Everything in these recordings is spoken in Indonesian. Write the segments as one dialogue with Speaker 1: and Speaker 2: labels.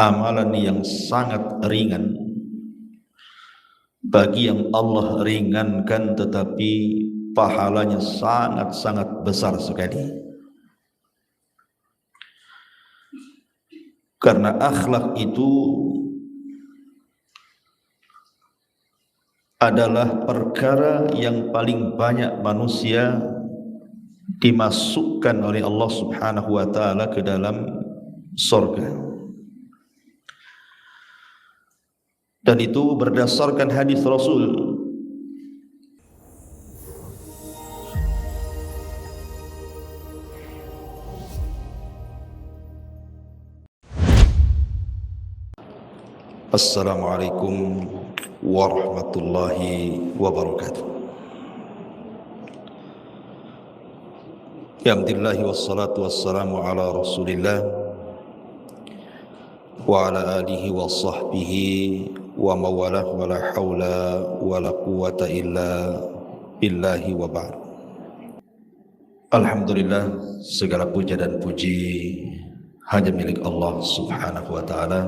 Speaker 1: amalan yang sangat ringan bagi yang Allah ringankan, tetapi pahalanya sangat-sangat besar sekali. Karena akhlak itu adalah perkara yang paling banyak manusia dimasukkan oleh Allah Subhanahu wa taala ke dalam surga. Dan itu berdasarkan hadis Rasul. Assalamualaikum warahmatullahi wabarakatuh. Alhamdulillah wassalatu wassalamu ala Rasulillah wa ala alihi wa sahbihi wa mawalah wa la hawla wa la quwata illa billahi wa ba'd. Alhamdulillah, segala puja dan puji hanya milik Allah Subhanahu wa ta'ala.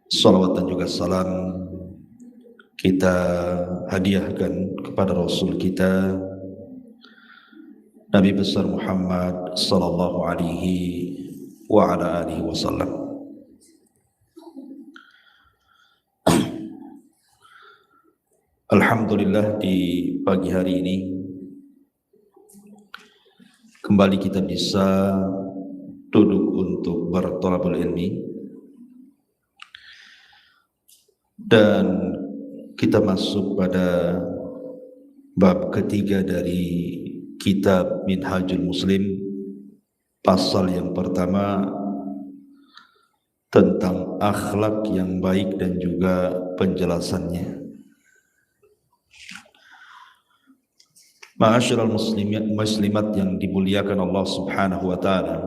Speaker 1: Salawat dan juga salam kita hadiahkan kepada Rasul kita, Nabi besar Muhammad sallallahu alaihi wa ala alihi wasallam. Alhamdulillah, di pagi hari ini kembali kita bisa duduk untuk berthalabul ilmi, dan kita masuk pada bab ketiga dari kitab Minhajul Muslim, pasal yang pertama tentang akhlak yang baik dan juga penjelasannya. Ma'asyiral muslimat yang dimuliakan Allah Subhanahu wa taala,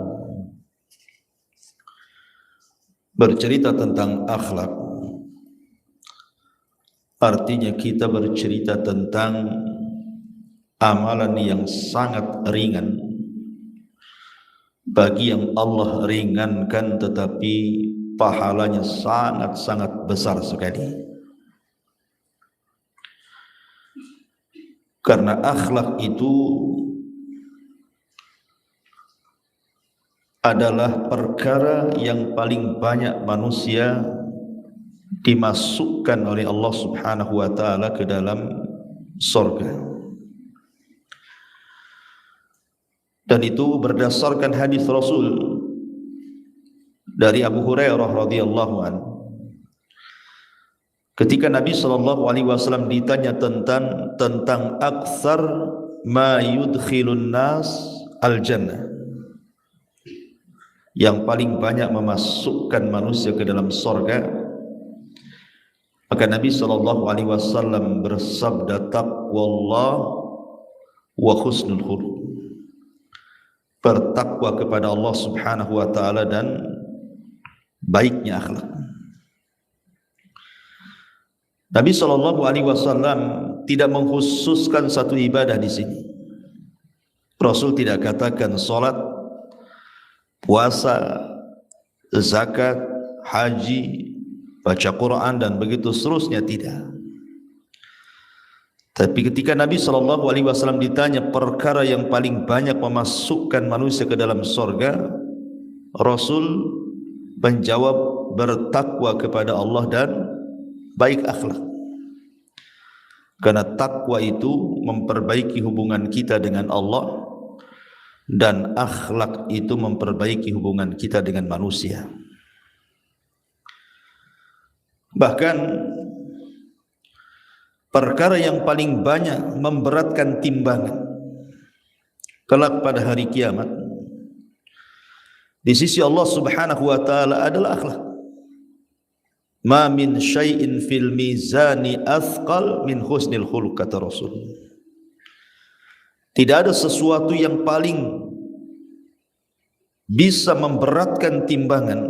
Speaker 1: bercerita tentang akhlak artinya kita bercerita tentang amalan yang sangat ringan bagi yang Allah ringankan, tetapi pahalanya sangat-sangat besar sekali. Karena akhlak itu adalah perkara yang paling banyak manusia dimasukkan oleh Allah Subhanahu wa taala ke dalam surga. Dan itu berdasarkan hadis Rasul dari Abu Hurairah radhiyallahu anhu. Ketika Nabi sallallahu alaihi wasallam ditanya tentang aktsar ma yudkhilun nas al jannah, yang paling banyak memasukkan manusia ke dalam surga, maka Nabi sallallahu alaihi wasallam bersabda, taqwallah wa husnul khuluq. Bertakwa kepada Allah Subhanahu wa taala dan baiknya akhlak. Nabi sallallahu alaihi wasallam tidak mengkhususkan satu ibadah di sini. Rasul tidak katakan salat, puasa, zakat, haji, baca Quran dan begitu seterusnya, tidak. Tapi ketika Nabi sallallahu alaihi wasallam ditanya perkara yang paling banyak memasukkan manusia ke dalam surga, Rasul menjawab bertakwa kepada Allah dan baik akhlak. Karena takwa itu memperbaiki hubungan kita dengan Allah, dan akhlak itu memperbaiki hubungan kita dengan manusia. Bahkan perkara yang paling banyak memberatkan timbangan kelak pada hari kiamat di sisi Allah Subhanahu wa taala adalah akhlak. Ma min syai'in fil mizani athqal min husnil khuluq, kata Rasul. Tidak ada sesuatu yang paling bisa memberatkan timbangan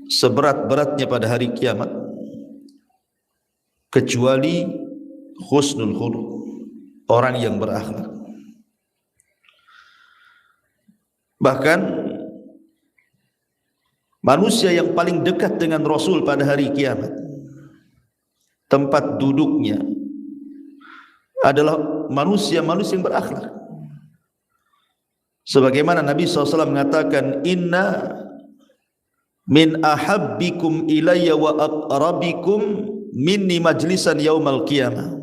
Speaker 1: seberat-beratnya pada hari kiamat kecuali husnul khuluq, orang yang berakhlak. Bahkan Manusia yang paling dekat dengan Rasul pada hari kiamat, tempat duduknya adalah manusia-manusia yang berakhlak. Sebagaimana Nabi SAW mengatakan, inna min ahabbikum ilayya wa aqrabikum minni majlisan yaumal qiyamah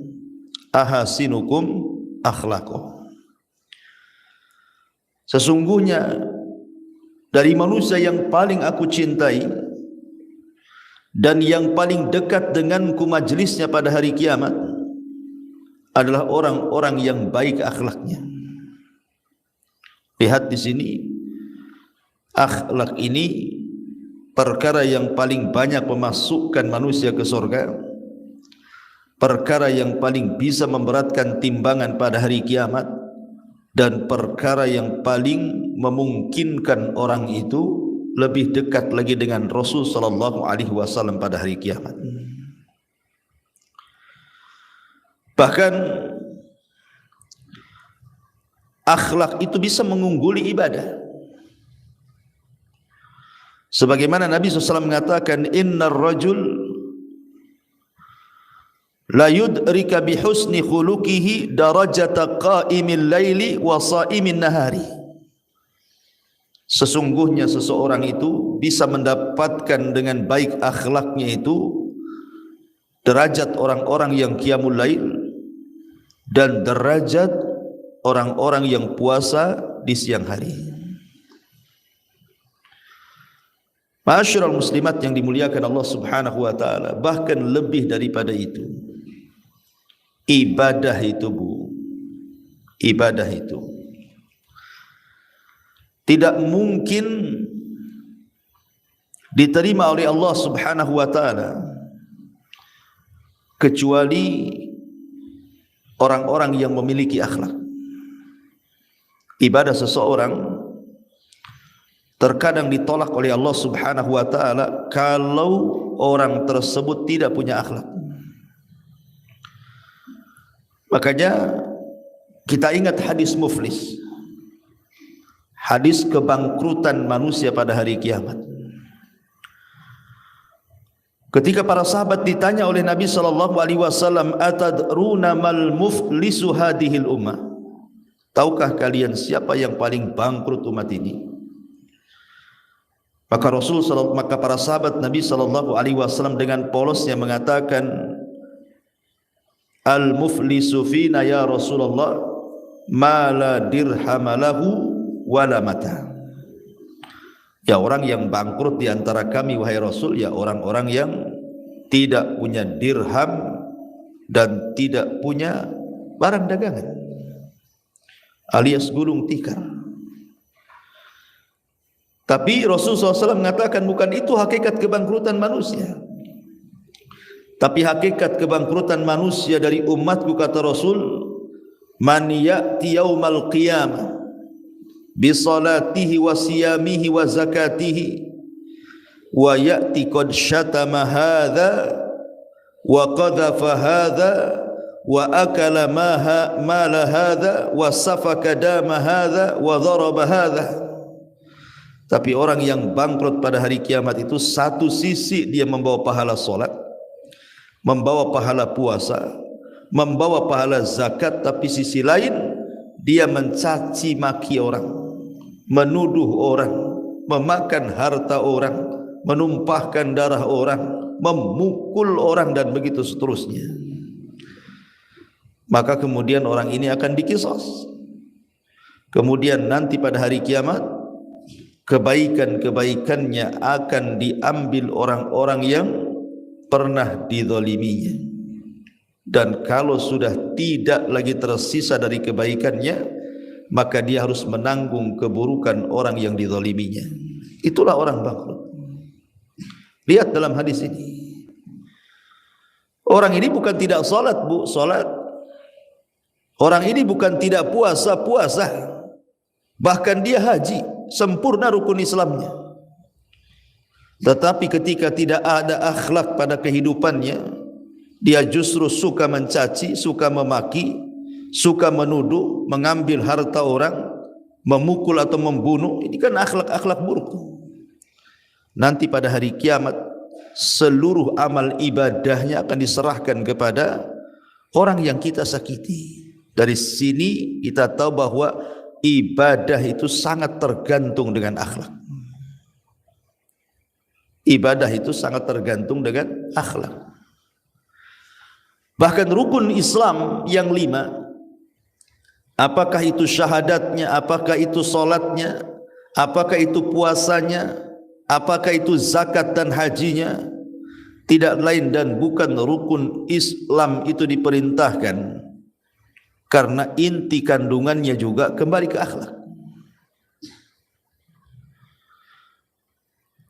Speaker 1: ahasinukum akhlaqo. Sesungguhnya dari manusia yang paling aku cintai dan yang paling dekat denganku majlisnya pada hari kiamat adalah orang-orang yang baik akhlaknya. Lihat di sini, akhlak ini perkara yang paling banyak memasukkan manusia ke surga, perkara yang paling bisa memberatkan timbangan pada hari kiamat, dan perkara yang paling memungkinkan orang itu lebih dekat lagi dengan Rasul sallallahu alaihi wasallam pada hari kiamat. Bahkan akhlak itu bisa mengungguli ibadah. Sebagaimana Nabi SAW mengatakan, innar rajul la yudrika bihusni khuluqihi darajata qa'imil laili wa sa'imin nahari. Sesungguhnya seseorang itu bisa mendapatkan dengan baik akhlaknya itu derajat orang-orang yang qiyamul lail dan derajat orang-orang yang puasa di siang hari. Ma'asyiral muslimat yang dimuliakan Allah Subhanahu wa taala, bahkan lebih daripada itu, ibadah itu ibadah itu tidak mungkin diterima oleh Allah Subhanahu wa taala kecuali orang-orang yang memiliki akhlak. Ibadah seseorang terkadang ditolak oleh Allah Subhanahu wa taala kalau orang tersebut tidak punya akhlak. Makanya kita ingat hadis muflis, hadis kebangkrutan manusia pada hari kiamat. Ketika para sahabat ditanya oleh Nabi sallallahu alaihi wasallam, atadruna mal muflisu hadhil ummah? Tahukah kalian siapa yang paling bangkrut umat ini? Maka para sahabat Nabi sallallahu alaihi wasallam dengan polosnya mengatakan, al-muflisu fina ya Rasulullah ma la dirham lahu wala mata. Ya, orang yang bangkrut di antara kami wahai Rasul, ya orang-orang yang tidak punya dirham dan tidak punya barang dagangan, alias gulung tikar. Tapi Rasulullah SAW mengatakan bukan itu hakikat kebangkrutan manusia. Tapi hakikat kebangkrutan manusia dari umatku, kata Rasul, man ya'ti yaumal qiyamah bi salatihi wa siyamihi wa zakatihi wa ya'ti qad syatama hadha wa qadhafa hadha wa akala mala hadha wa safaka dama hadha wa dharaba hadha. Tapi orang yang bangkrut pada hari kiamat itu, satu sisi dia membawa pahala solat, membawa pahala puasa, membawa pahala zakat, tapi sisi lain dia mencaci maki orang, menuduh orang, memakan harta orang, menumpahkan darah orang, memukul orang, dan begitu seterusnya. Maka kemudian orang ini akan dikisos. Kemudian nanti pada hari kiamat kebaikan-kebaikannya akan diambil orang-orang yang pernah dizaliminya. Dan kalau sudah tidak lagi tersisa dari kebaikannya, maka dia harus menanggung keburukan orang yang dizaliminya. Itulah orang bangkrut. Lihat dalam hadis ini, orang ini bukan tidak salat, salat. Orang ini bukan tidak puasa, bahkan dia haji, sempurna rukun Islamnya. Tetapi ketika tidak ada akhlak pada kehidupannya, dia justru suka mencaci, suka memaki, suka menuduh, mengambil harta orang, memukul atau membunuh. Ini kan akhlak-akhlak buruk. nanti pada hari kiamat seluruh amal ibadahnya akan diserahkan kepada orang yang kita sakiti. Dari sini kita tahu bahwa ibadah itu sangat tergantung dengan akhlak. Ibadah itu sangat tergantung dengan akhlak. Bahkan rukun Islam yang 5, apakah itu syahadatnya, apakah itu solatnya, apakah itu puasanya, apakah itu zakat dan hajinya, tidak lain dan bukan rukun Islam itu diperintahkan karena inti kandungannya juga kembali ke akhlak.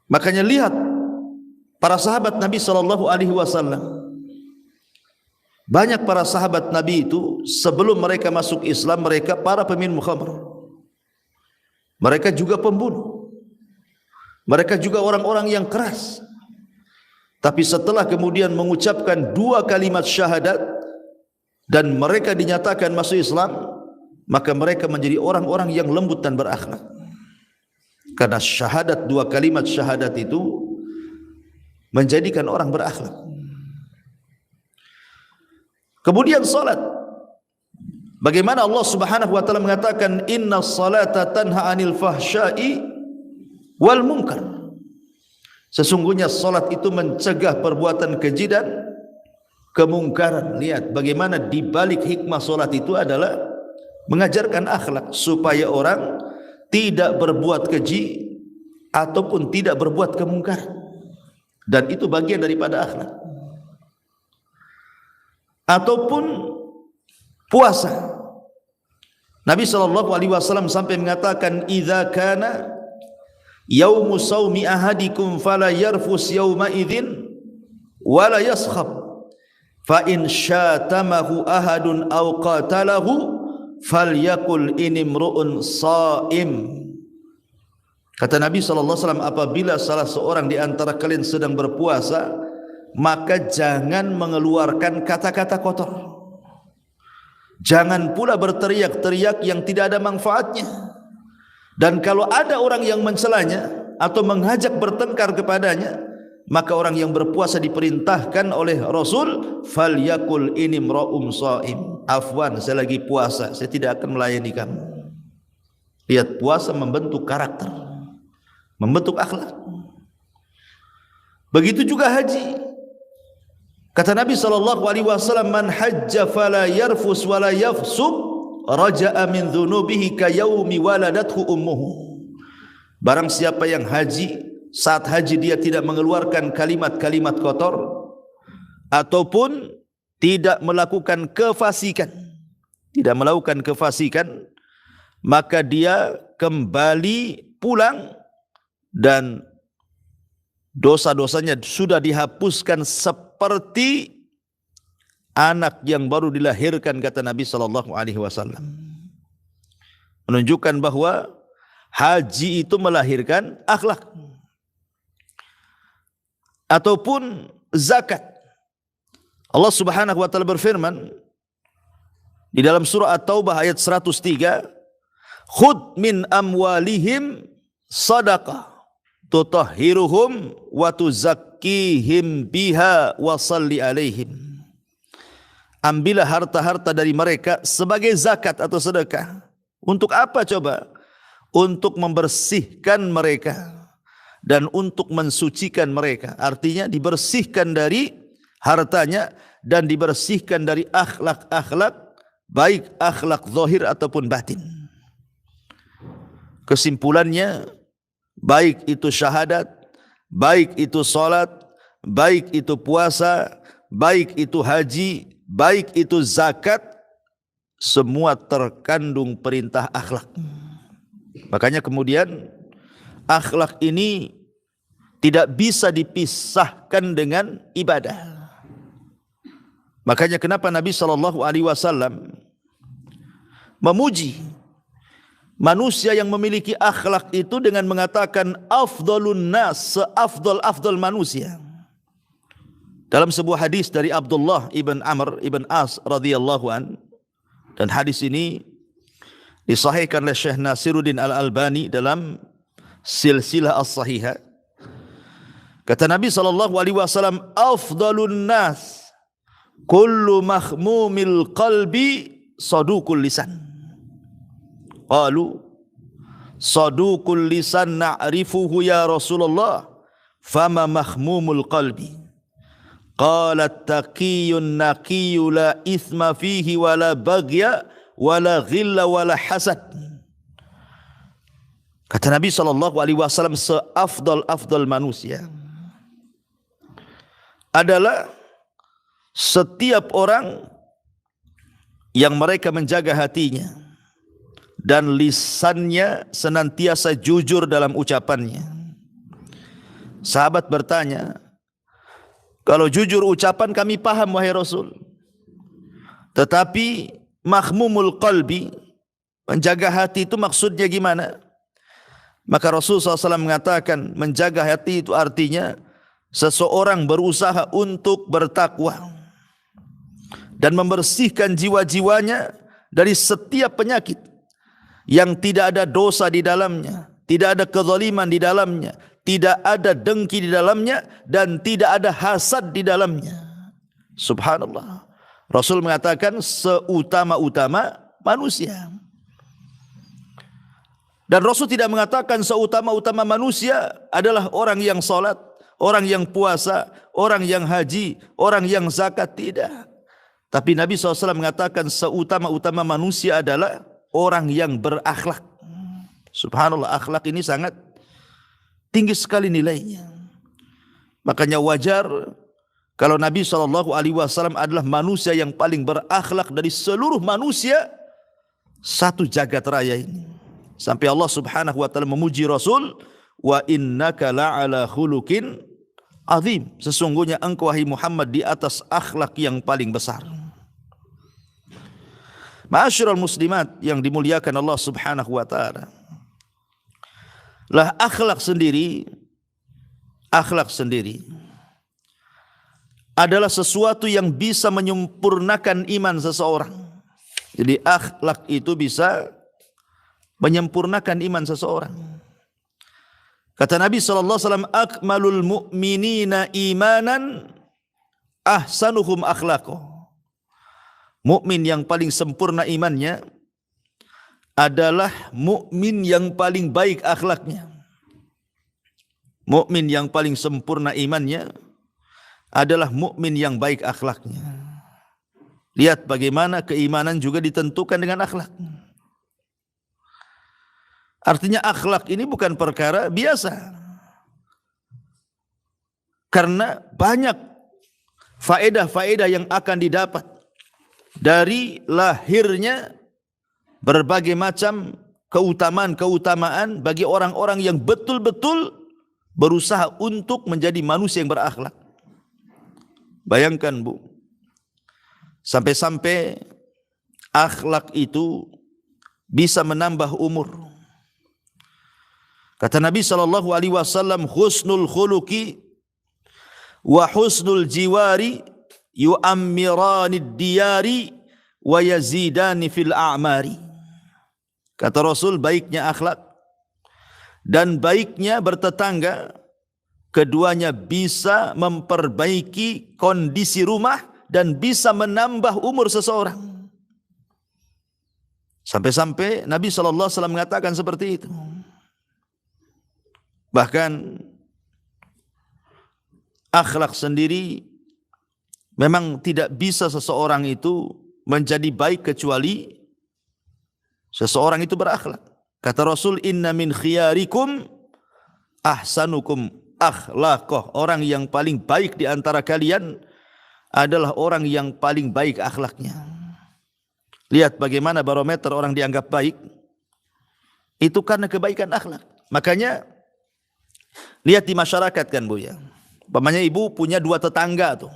Speaker 1: Makanya lihat para sahabat Nabi SAW. Banyak para sahabat Nabi itu sebelum mereka masuk Islam, mereka para peminum khamr. Mereka juga pembunuh. Mereka juga orang-orang yang keras. Tapi setelah kemudian mengucapkan 2 kalimat syahadat dan mereka dinyatakan masuk Islam, maka mereka menjadi orang-orang yang lembut dan berakhlak. Karena syahadat, 2 kalimat syahadat itu menjadikan orang berakhlak. Kemudian salat. Bagaimana Allah Subhanahu wa taala mengatakan innas salata tanha 'anil fahsya'i wal munkar. Sesungguhnya salat itu mencegah perbuatan keji dan kemungkaran. Lihat bagaimana di balik hikmah salat itu adalah mengajarkan akhlak supaya orang tidak berbuat keji ataupun tidak berbuat kemungkaran. Dan itu bagian daripada akhlak. Ataupun puasa. Nabi SAW sampai mengatakan idza kana yaumu saumi ahadikum fala yarfus yauma idzin wala yaskhab fa in syatamahu ahadun aw qatalahu falyakul inimru'un shaim. Kata Nabi SAW, apabila salah seorang di antara kalian sedang berpuasa, maka jangan mengeluarkan kata-kata kotor. Jangan pula berteriak-teriak yang tidak ada manfaatnya. Dan kalau ada orang yang mencelanya atau mengajak bertengkar kepadanya, maka orang yang berpuasa diperintahkan oleh Rasul, falyakul inimru'un shaim. Afwan, saya lagi puasa, saya tidak akan melayani kamu. Lihat, puasa membentuk karakter, membentuk akhlak. Begitu juga haji. Kata Nabi SAW, man hajja fala yarfus wala yafsuq raja'a min dhunubihi ka yaumi waladathu ummuhu. Barang siapa yang haji, saat haji dia tidak mengeluarkan kalimat-kalimat kotor ataupun tidak melakukan kefasikan, maka dia kembali pulang dan dosa-dosanya sudah dihapuskan seperti anak yang baru dilahirkan, kata Nabi SAW. Menunjukkan bahwa haji itu melahirkan akhlak. Ataupun zakat. Allah Subhanahu wa taala berfirman di dalam surah At-Taubah ayat 103, khudh min amwalihim sadaqah tutahhiruhum wa tuzakkihim biha wa salli alaihim. Ambillah harta-harta dari mereka sebagai zakat atau sedekah. Untuk apa coba? Untuk membersihkan mereka dan untuk mensucikan mereka. Artinya dibersihkan dari hartanya dan dibersihkan dari akhlak-akhlak, baik akhlak zahir ataupun batin. Kesimpulannya, baik itu syahadat, baik itu salat, baik itu puasa, baik itu haji, baik itu zakat, semua terkandung perintah akhlak. Makanya kemudian akhlak ini tidak bisa dipisahkan dengan ibadah. Makanya kenapa Nabi SAW memuji manusia yang memiliki akhlak itu dengan mengatakan afdalun nas, seafdal-afdal manusia. Dalam sebuah hadis dari Abdullah ibn Amr ibn As radhiyallahu an, dan hadis ini disahihkan oleh Syekh Nasiruddin Al-Albani dalam silsilah as-sahihah. Kata Nabi SAW, afdalun nas kullu mahmumil qalbi sadukul lisan. Qalu sadukul lisan na'rifuhu ya Rasulullah, fama mahmumul qalbi? Qala taqiyun naqiyyu la ithma fihi wala baghya wala ghilla wala hasad. Kata Nabi SAW, seafdal manusia adalah setiap orang yang mereka menjaga hatinya dan lisannya senantiasa jujur dalam ucapannya. Sahabat bertanya, kalau jujur ucapan kami paham wahai Rasul, tetapi mahmumul qalbi, menjaga hati itu maksudnya gimana? Maka Rasulullah SAW mengatakan, menjaga hati itu artinya seseorang berusaha untuk bertakwa dan membersihkan jiwa-jiwanya dari setiap penyakit yang tidak ada dosa di dalamnya, tidak ada kezaliman di dalamnya, tidak ada dengki di dalamnya, dan tidak ada hasad di dalamnya. Subhanallah. Rasul mengatakan seutama-utama manusia. Dan Rasul tidak mengatakan seutama-utama manusia adalah orang yang salat, orang yang puasa, orang yang haji, orang yang zakat, tidak. Tapi Nabi SAW mengatakan seutama-utama manusia adalah orang yang berakhlak. Subhanallah, akhlak ini sangat tinggi sekali nilainya. Makanya wajar kalau Nabi SAW adalah manusia yang paling berakhlak dari seluruh manusia satu jagat raya ini. Sampai Allah Subhanahu wa taala memuji Rasul, wa innaka la'ala khuluqin azim. Sesungguhnya engkau wahai Muhammad di atas akhlak yang paling besar. Ma'asyiral muslimat yang dimuliakan Allah Subhanahu wa taala. Lah akhlak sendiri adalah sesuatu yang bisa menyempurnakan iman seseorang. Jadi akhlak itu bisa menyempurnakan iman seseorang. Kata Nabi SAW, akmalul mu'minina imanan ahsanuhum akhlaqo. Mukmin yang paling sempurna imannya adalah mukmin yang paling baik akhlaknya. Mukmin yang paling sempurna imannya adalah mukmin yang baik akhlaknya. Lihat bagaimana keimanan juga ditentukan dengan akhlak. Artinya akhlak ini bukan perkara biasa. Karena banyak faedah-faedah yang akan didapat dari lahirnya berbagai macam keutamaan-keutamaan bagi orang-orang yang betul-betul berusaha untuk menjadi manusia yang berakhlak. Bayangkan Bu, sampai-sampai akhlak itu bisa menambah umur. Kata Nabi SAW, husnul khuluqi wa husnul jiwari yu'ammiranid diyari wa yazidani fil a'mari. Kata Rasul, baiknya akhlak dan baiknya bertetangga, keduanya bisa memperbaiki kondisi rumah dan bisa menambah umur seseorang. Sampai-sampai Nabi SAW mengatakan seperti itu. Bahkan akhlak sendiri memang tidak bisa seseorang itu menjadi baik kecuali seseorang itu berakhlak. Kata Rasul, inna min khiyarikum ahsanukum akhlaqah. Orang yang paling baik di antara kalian adalah orang yang paling baik akhlaknya. Lihat bagaimana barometer orang dianggap baik. Itu karena kebaikan akhlak. Makanya lihat di masyarakat kan Bu ya. Umpamanya ibu punya dua tetangga tuh.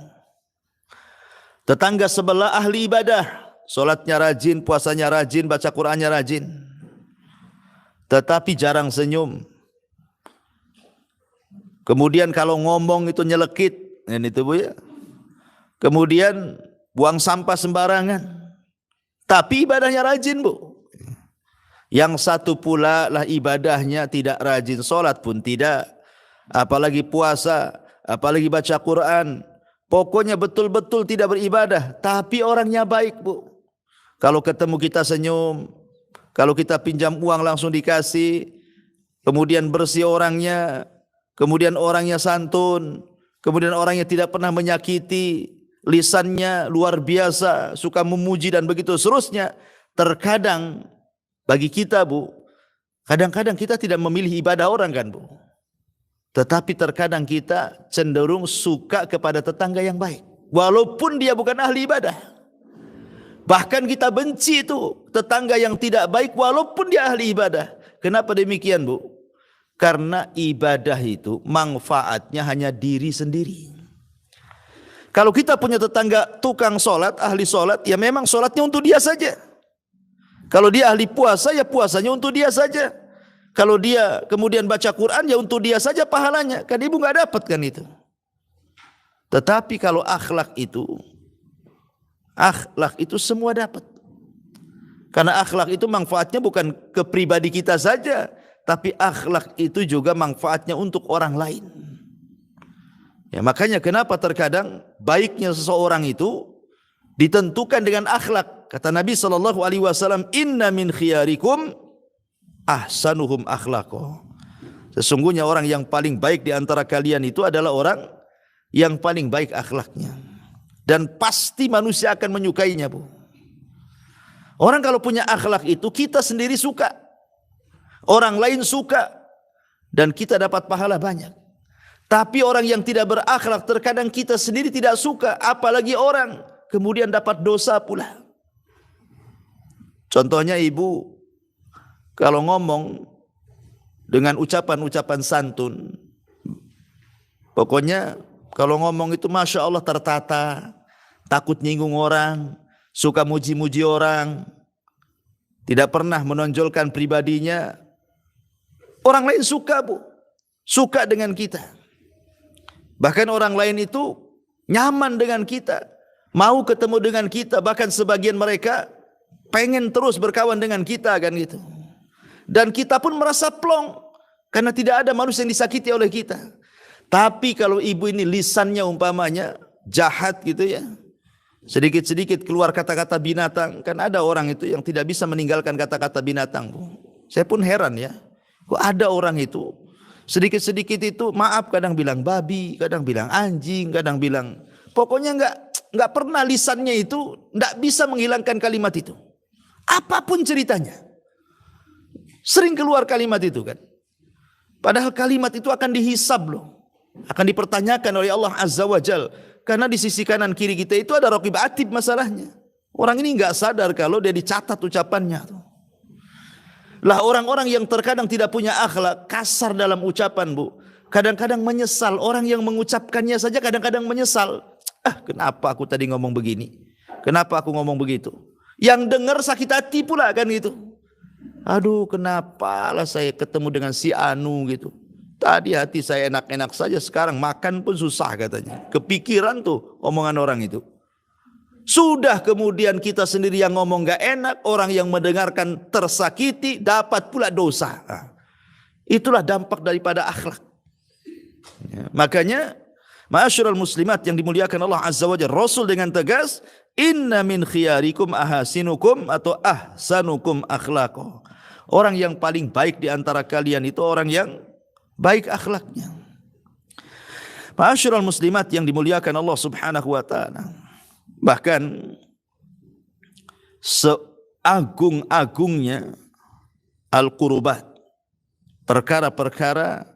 Speaker 1: Tetangga sebelah ahli ibadah, salatnya rajin, puasanya rajin, baca Qur'annya rajin. Tetapi jarang senyum. Kemudian kalau ngomong itu nyelekit, ini itu Bu ya. Kemudian buang sampah sembarangan. Tapi ibadahnya rajin Bu. Yang satu pula lah ibadahnya tidak rajin, salat pun tidak, apalagi puasa, apalagi baca Quran. Pokoknya betul-betul tidak beribadah, tapi orangnya baik, Bu. Kalau ketemu kita senyum, kalau kita pinjam uang langsung dikasih, kemudian bersih orangnya, kemudian orangnya santun, kemudian orangnya tidak pernah menyakiti, lisannya luar biasa, suka memuji dan begitu seterusnya. Terkadang bagi kita, Bu, kadang-kadang kita tidak memilih ibadah orang kan, Bu. Tetapi terkadang kita cenderung suka kepada tetangga yang baik, walaupun dia bukan ahli ibadah. Bahkan kita benci itu tetangga yang tidak baik walaupun dia ahli ibadah. Kenapa demikian, Bu? Karena ibadah itu manfaatnya hanya diri sendiri. Kalau kita punya tetangga tukang sholat, ahli sholat, ya memang sholatnya untuk dia saja. Kalau dia ahli puasa, ya puasanya untuk dia saja. Kalau dia kemudian baca Quran, ya untuk dia saja pahalanya. Kan ibu nggak dapat kan itu. Tetapi kalau akhlak itu semua dapat. Karena akhlak itu manfaatnya bukan ke pribadi kita saja, tapi akhlak itu juga manfaatnya untuk orang lain. Ya, makanya kenapa terkadang baiknya seseorang itu ditentukan dengan akhlak. Kata Nabi SAW, inna min khiyarikum ahsanuhum akhlaqo. Sesungguhnya orang yang paling baik di antara kalian itu adalah orang yang paling baik akhlaknya. Dan pasti manusia akan menyukainya, Bu. Orang kalau punya akhlak itu kita sendiri suka, orang lain suka, dan kita dapat pahala banyak. Tapi orang yang tidak berakhlak terkadang kita sendiri tidak suka, apalagi orang, kemudian dapat dosa pula. Contohnya ibu kalau ngomong dengan ucapan-ucapan santun, pokoknya kalau ngomong itu Masya Allah tertata, takut nyinggung orang, suka muji-muji orang, tidak pernah menonjolkan pribadinya. Orang lain suka, Bu, suka dengan kita. Bahkan orang lain itu nyaman dengan kita, mau ketemu dengan kita, bahkan sebagian mereka pengen terus berkawan dengan kita kan gitu. Dan kita pun merasa plong karena tidak ada manusia yang disakiti oleh kita. Tapi kalau ibu ini lisannya umpamanya jahat gitu ya, sedikit-sedikit keluar kata-kata binatang. Kan ada orang itu yang tidak bisa meninggalkan kata-kata binatang, Bu. Saya pun heran ya, kok ada orang itu sedikit-sedikit itu maaf, kadang bilang babi, kadang bilang anjing, kadang bilang, pokoknya nggak pernah lisannya itu nggak bisa menghilangkan kalimat itu. Apapun ceritanya, sering keluar kalimat itu kan. Padahal kalimat itu akan dihisab loh, akan dipertanyakan oleh Allah Azza wa Jal. Karena di sisi kanan kiri kita itu ada raqib atid masalahnya. Orang ini nggak sadar kalau dia dicatat ucapannya tuh. Lah orang-orang yang terkadang tidak punya akhlak, kasar dalam ucapan, Bu, kadang-kadang menyesal. Orang yang mengucapkannya saja kadang-kadang menyesal. Kenapa aku tadi ngomong begini? Kenapa aku ngomong begitu? Yang dengar sakit hati pula kan gitu. Aduh, kenapa lah saya ketemu dengan si Anu gitu. Tadi hati saya enak-enak saja, sekarang makan pun susah katanya. Kepikiran tuh omongan orang itu. Sudah kemudian kita sendiri yang ngomong gak enak, orang yang mendengarkan tersakiti, dapat pula dosa. Itulah dampak daripada akhlak. Ya, makanya ma'asyiral muslimat yang dimuliakan Allah Azza wa Jalla, Rasul dengan tegas, inna min khiyarikum ahasinukum atau ahsanukum akhlaqo. Orang yang paling baik di antara kalian itu orang yang baik akhlaknya. Ma'asyiral muslimat yang dimuliakan Allah Subhanahu wa taala. Bahkan seagung-agungnya al-qurbat, perkara-perkara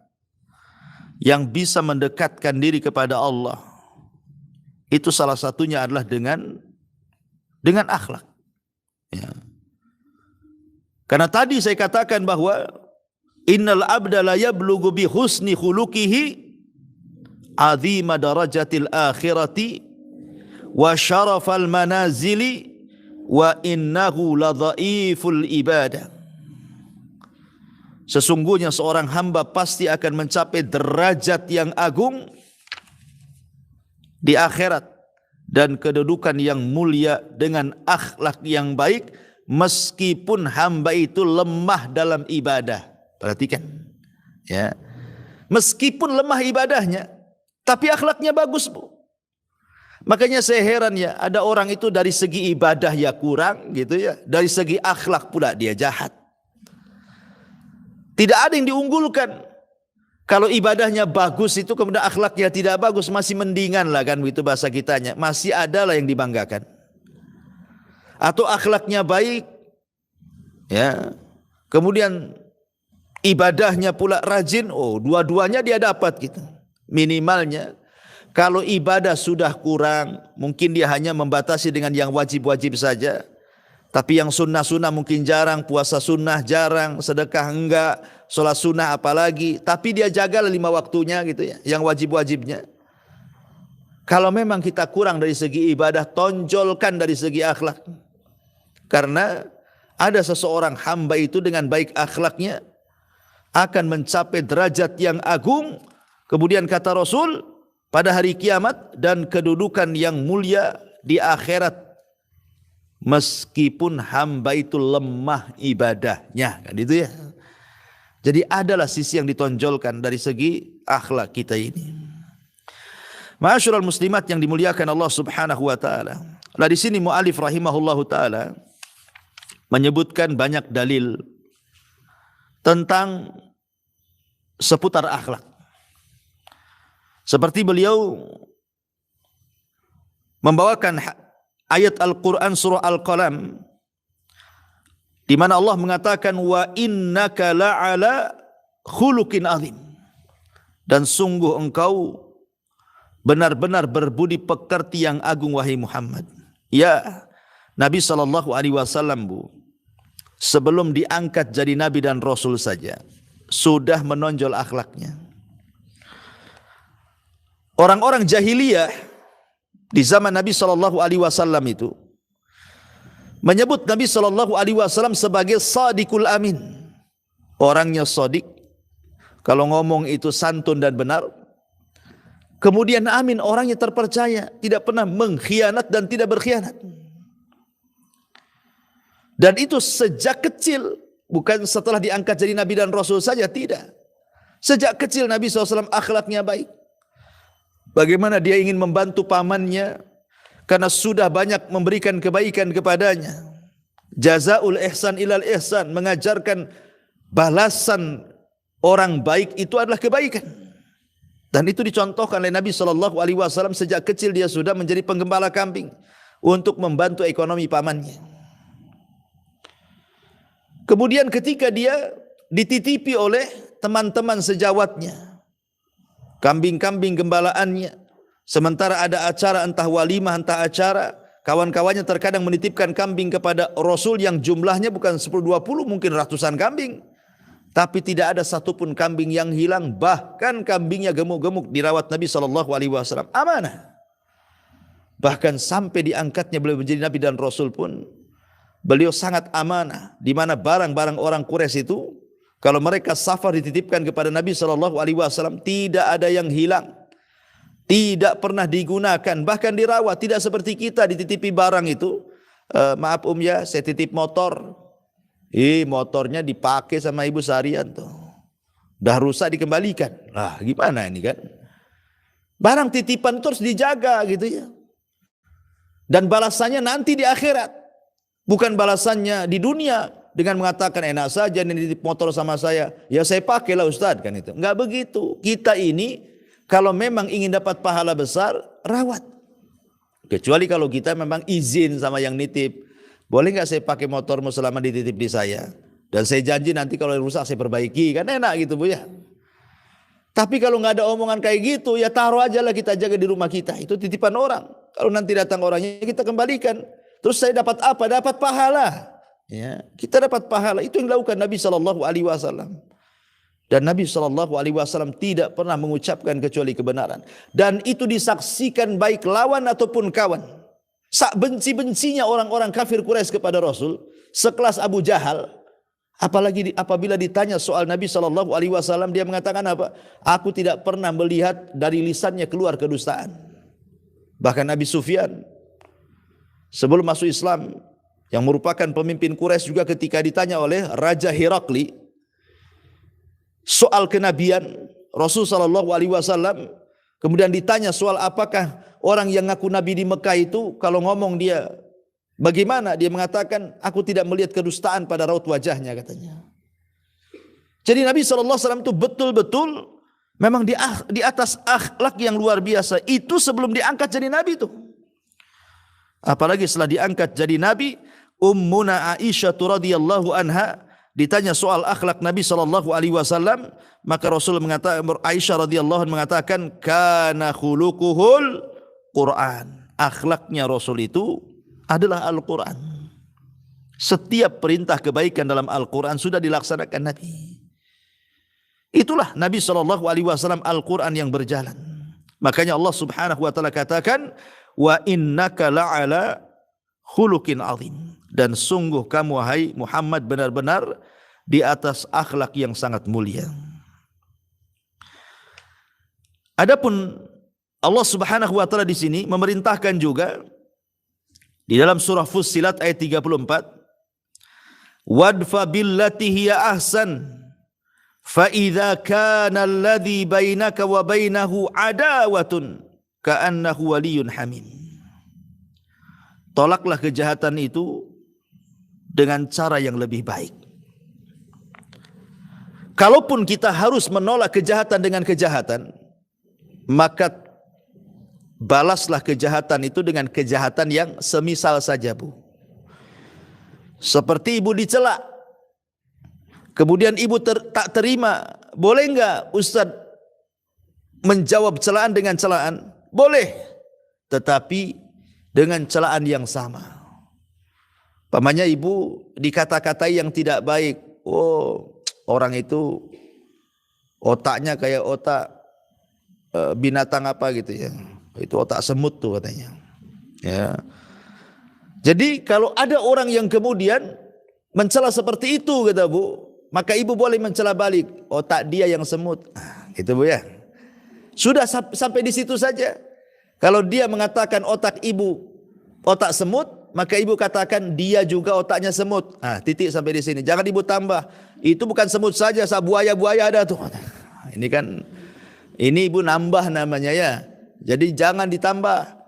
Speaker 1: yang bisa mendekatkan diri kepada Allah, itu salah satunya adalah dengan akhlak. Ya. Karena tadi saya katakan bahwa innal abda la yablughu bi husni khuluqihi azima darajatil akhirati wa syarafal manazili wa innahu la dhaiful ibadah. Sesungguhnya seorang hamba pasti akan mencapai derajat yang agung di akhirat dan kedudukan yang mulia dengan akhlak yang baik, meskipun hamba itu lemah dalam ibadah. Perhatikan ya, meskipun lemah ibadahnya, tapi akhlaknya bagus, Bu. Makanya saya heran ya, ada orang itu dari segi ibadah ya kurang gitu ya, dari segi akhlak pula dia jahat. Tidak ada yang diunggulkan. Kalau ibadahnya bagus itu kemudian akhlaknya tidak bagus, masih mendingan lah kan, itu bahasa kitanya. Masih ada lah yang dibanggakan. Atau akhlaknya baik, ya, kemudian ibadahnya pula rajin, oh dua-duanya dia dapat gitu. Minimalnya kalau ibadah sudah kurang, mungkin dia hanya membatasi dengan yang wajib-wajib saja. Tapi yang sunnah-sunnah mungkin jarang, puasa sunnah jarang, sedekah enggak, sholat sunnah apalagi. Tapi dia jaga 5 waktunya gitu ya, yang wajib-wajibnya. Kalau memang kita kurang dari segi ibadah, tonjolkan dari segi akhlak. Karena ada seseorang hamba itu dengan baik akhlaknya akan mencapai derajat yang agung. Kemudian kata Rasul, pada hari kiamat dan kedudukan yang mulia di akhirat. Meskipun hamba itu lemah ibadahnya, kan itu ya. Jadi adalah sisi yang ditonjolkan dari segi akhlak kita ini. Ma'asyiral muslimat yang dimuliakan Allah Subhanahu wa taala. Lah di sini muallif rahimahullahu taala menyebutkan banyak dalil tentang seputar akhlak. Seperti beliau membawakan ayat Al-Quran surah Al-Qalam di mana Allah mengatakan wa innaka la'ala khuluqin azim, dan sungguh engkau benar-benar berbudi pekerti yang agung wahai Muhammad. Ya, Nabi SAW, Bu, sebelum diangkat jadi Nabi dan Rasul saja sudah menonjol akhlaknya. Orang-orang jahiliyah di zaman Nabi SAW itu menyebut Nabi SAW sebagai Sadiqul Amin. Orangnya sadik, kalau ngomong itu santun dan benar. Kemudian amin, orangnya terpercaya, tidak pernah mengkhianat dan tidak berkhianat. Dan itu sejak kecil, bukan setelah diangkat jadi Nabi dan Rasul saja, tidak. Sejak kecil Nabi SAW akhlaknya baik. Bagaimana dia ingin membantu pamannya karena sudah banyak memberikan kebaikan kepadanya. Jazaul ihsan ilal ihsan, mengajarkan balasan orang baik itu adalah kebaikan. Dan itu dicontohkan oleh Nabi SAW sejak kecil, dia sudah menjadi penggembala kambing untuk membantu ekonomi pamannya. Kemudian ketika dia dititipi oleh teman-teman sejawatnya kambing-kambing gembalaannya, sementara ada acara entah walimah entah acara, kawan-kawannya terkadang menitipkan kambing kepada Rasul yang jumlahnya bukan 10-20, mungkin ratusan kambing, tapi tidak ada satupun kambing yang hilang, bahkan kambingnya gemuk-gemuk dirawat Nabi SAW. Amanah. Bahkan sampai diangkatnya beliau menjadi Nabi dan Rasul pun beliau sangat amanah, di mana barang-barang orang Quraisy itu kalau mereka safar dititipkan kepada Nabi SAW, tidak ada yang hilang, tidak pernah digunakan, bahkan dirawat. Tidak seperti kita dititipi barang itu, maaf ya, saya titip motor, motornya dipakai sama ibu seharian tuh, dah rusak dikembalikan. Lah gimana ini kan? Barang titipan terus dijaga gitu ya. Dan balasannya nanti di akhirat, bukan balasannya di dunia dengan mengatakan enak saja nih titip motor sama saya, ya saya pakailah Ustaz, kan itu. Enggak begitu. Kita ini kalau memang ingin dapat pahala besar, rawat. Kecuali kalau kita memang izin sama yang nitip, boleh enggak saya pakai motormu selama dititip di saya, dan saya janji nanti kalau rusak saya perbaiki, kan enak gitu Bu ya. Tapi kalau enggak ada omongan kayak gitu, ya taruh aja lah, kita jaga di rumah kita, itu titipan orang. Kalau nanti datang orangnya kita kembalikan. Terus saya dapat apa? Dapat pahala. Ya, kita dapat pahala. Itu yang dilakukan Nabi SAW. Dan Nabi SAW tidak pernah mengucapkan kecuali kebenaran. Dan itu disaksikan baik lawan ataupun kawan. Sak benci-bencinya orang-orang kafir Quraisy kepada Rasul, sekelas Abu Jahal, apalagi apabila ditanya soal Nabi SAW, dia mengatakan apa? Aku tidak pernah melihat dari lisannya keluar kedustaan. Bahkan Nabi Sufyan sebelum masuk Islam, yang merupakan pemimpin Quraisy, juga ketika ditanya oleh Raja Herakli soal kenabian Rasul SAW, Kemudian ditanya soal apakah orang yang ngaku Nabi di Mekah itu kalau ngomong dia bagaimana? Dia mengatakan, aku tidak melihat kedustaan pada raut wajahnya katanya. Jadi Nabi SAW itu betul-betul memang di atas akhlak yang luar biasa. Itu sebelum diangkat jadi Nabi itu. Apalagi setelah diangkat jadi Nabi, Ummuna Aisyah radhiyallahu anha ditanya soal akhlak Nabi SAW, maka Rasul mengatakan, Aisyah radhiyallahu anha mengatakan, kana khuluquhul Quran. Akhlaknya Rasul itu adalah Al-Quran. Setiap perintah kebaikan dalam Al-Quran sudah dilaksanakan Nabi. Itulah Nabi SAW Al-Quran yang berjalan. Makanya Allah Subhanahu wa taala katakan, wa innaka la'ala khuluqin azim. Dan sungguh kamu wahai Muhammad benar-benar di atas akhlak yang sangat mulia. Adapun Allah Subhanahu wa taala di sini memerintahkan juga di dalam surah Fussilat ayat 34, wadfa billati hiya ahsan fa idza kana alladhi bainaka wa bainahu adawatun ka'annahu waliyyun hamim. Tolaklah kejahatan itu dengan cara yang lebih baik. Kalaupun kita harus menolak kejahatan dengan kejahatan, maka balaslah kejahatan itu dengan kejahatan yang semisal saja, Bu. Seperti ibu dicela, kemudian ibu tak terima, boleh enggak Ustaz menjawab celaan dengan celaan? Boleh, tetapi dengan celaan yang sama. Pamannya ibu dikata-katai yang tidak baik. Oh, orang itu otaknya kayak otak binatang apa gitu ya. Itu otak semut tuh katanya. Ya. Jadi kalau ada orang yang kemudian mencela seperti itu kata Bu, maka ibu boleh mencela balik, otak dia yang semut. Gitu Bu ya. Sudah sampai di situ saja. Kalau dia mengatakan otak ibu otak semut, maka ibu katakan dia juga otaknya semut. Titik sampai di sini. Jangan ibu tambah. Itu bukan semut saja, buaya-buaya ada tuh. Ini ibu nambah namanya ya. Jadi jangan ditambah.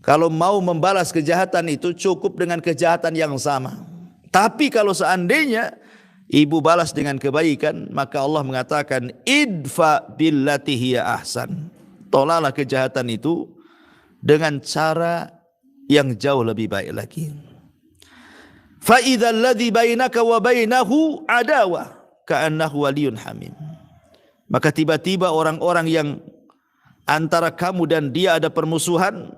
Speaker 1: Kalau mau membalas kejahatan itu cukup dengan kejahatan yang sama. Tapi kalau seandainya ibu balas dengan kebaikan, maka Allah mengatakan idfa billati hiya ahsan. Tolaklah kejahatan itu dengan cara yang jauh lebih baik lagi. Fa idzal ladzi bainaka wa bainahu adawah ka'annahu waliyyun hamim. Maka tiba-tiba orang-orang yang antara kamu dan dia ada permusuhan,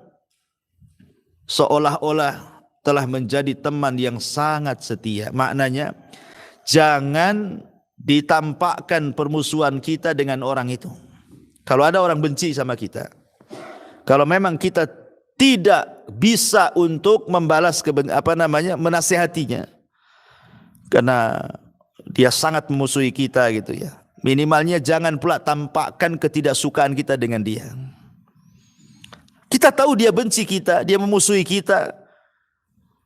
Speaker 1: seolah-olah telah menjadi teman yang sangat setia. Maknanya jangan ditampakkan permusuhan kita dengan orang itu. Kalau ada orang benci sama kita, kalau memang kita tidak bisa untuk membalas menasihatinya, karena dia sangat memusuhi kita gitu ya. Minimalnya jangan pula tampakkan ketidaksukaan kita dengan dia. Kita tahu dia benci kita, dia memusuhi kita,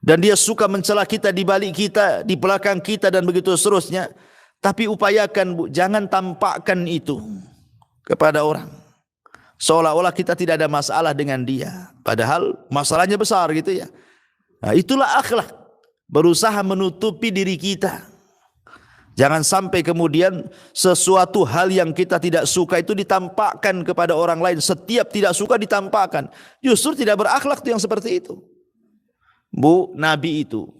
Speaker 1: dan dia suka mencela kita di balik kita, di belakang kita dan begitu seterusnya. Tapi upayakan Bu, jangan tampakkan itu kepada orang. Seolah-olah kita tidak ada masalah dengan dia, padahal masalahnya besar gitu ya. Nah, itulah akhlak, berusaha menutupi diri kita. Jangan sampai kemudian sesuatu hal yang kita tidak suka itu ditampakkan kepada orang lain. Setiap tidak suka ditampakkan. Justru tidak berakhlak yang seperti itu. Bu, Nabi itu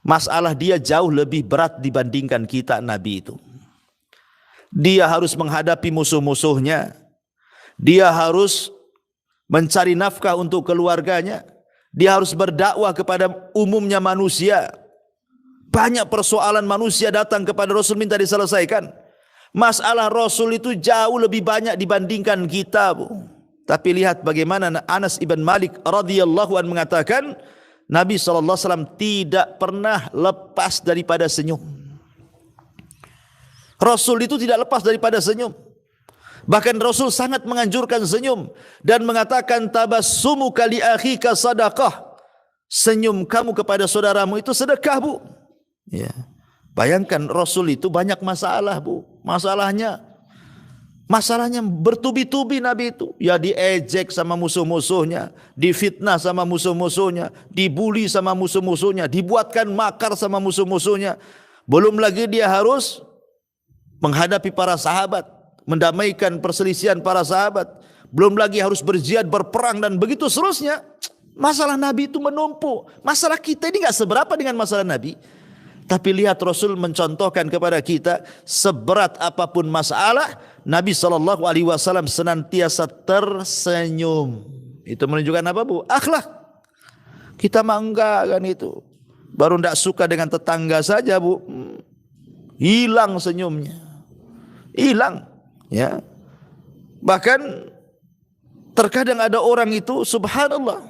Speaker 1: masalah dia jauh lebih berat dibandingkan kita. Nabi itu dia harus menghadapi musuh-musuhnya. Dia harus mencari nafkah untuk keluarganya. Dia harus berdakwah kepada umumnya manusia. Banyak persoalan manusia datang kepada Rasul minta diselesaikan. Masalah Rasul itu jauh lebih banyak dibandingkan kita, Bu. Tapi lihat bagaimana Anas ibn Malik radhiyallahu anhu mengatakan, Nabi SAW tidak pernah lepas daripada senyum. Rasul itu tidak lepas daripada senyum. Bahkan Rasul sangat menganjurkan senyum dan mengatakan tabassumuka li akhika sadaqah. Senyum kamu kepada saudaramu itu sedekah, Bu. Ya. Bayangkan Rasul itu banyak masalah, Bu. Masalahnya Masalahnya bertubi-tubi Nabi itu. Ya diejek sama musuh-musuhnya, difitnah sama musuh-musuhnya, dibuli sama musuh-musuhnya, dibuatkan makar sama musuh-musuhnya. Belum lagi dia harus menghadapi para sahabat, mendamaikan perselisihan para sahabat. Belum lagi harus berjihad, berperang dan begitu seterusnya. Masalah Nabi itu menumpuk. Masalah kita ini gak seberapa dengan masalah Nabi. Tapi lihat Rasul mencontohkan kepada kita, seberat apapun masalah, Nabi SAW senantiasa tersenyum. Itu menunjukkan apa, Bu? Akhlak. Kita mah enggak kan itu. Baru tidak suka dengan tetangga saja, Bu. Hilang senyumnya. Hilang. Ya. Bahkan terkadang ada orang itu, subhanallah,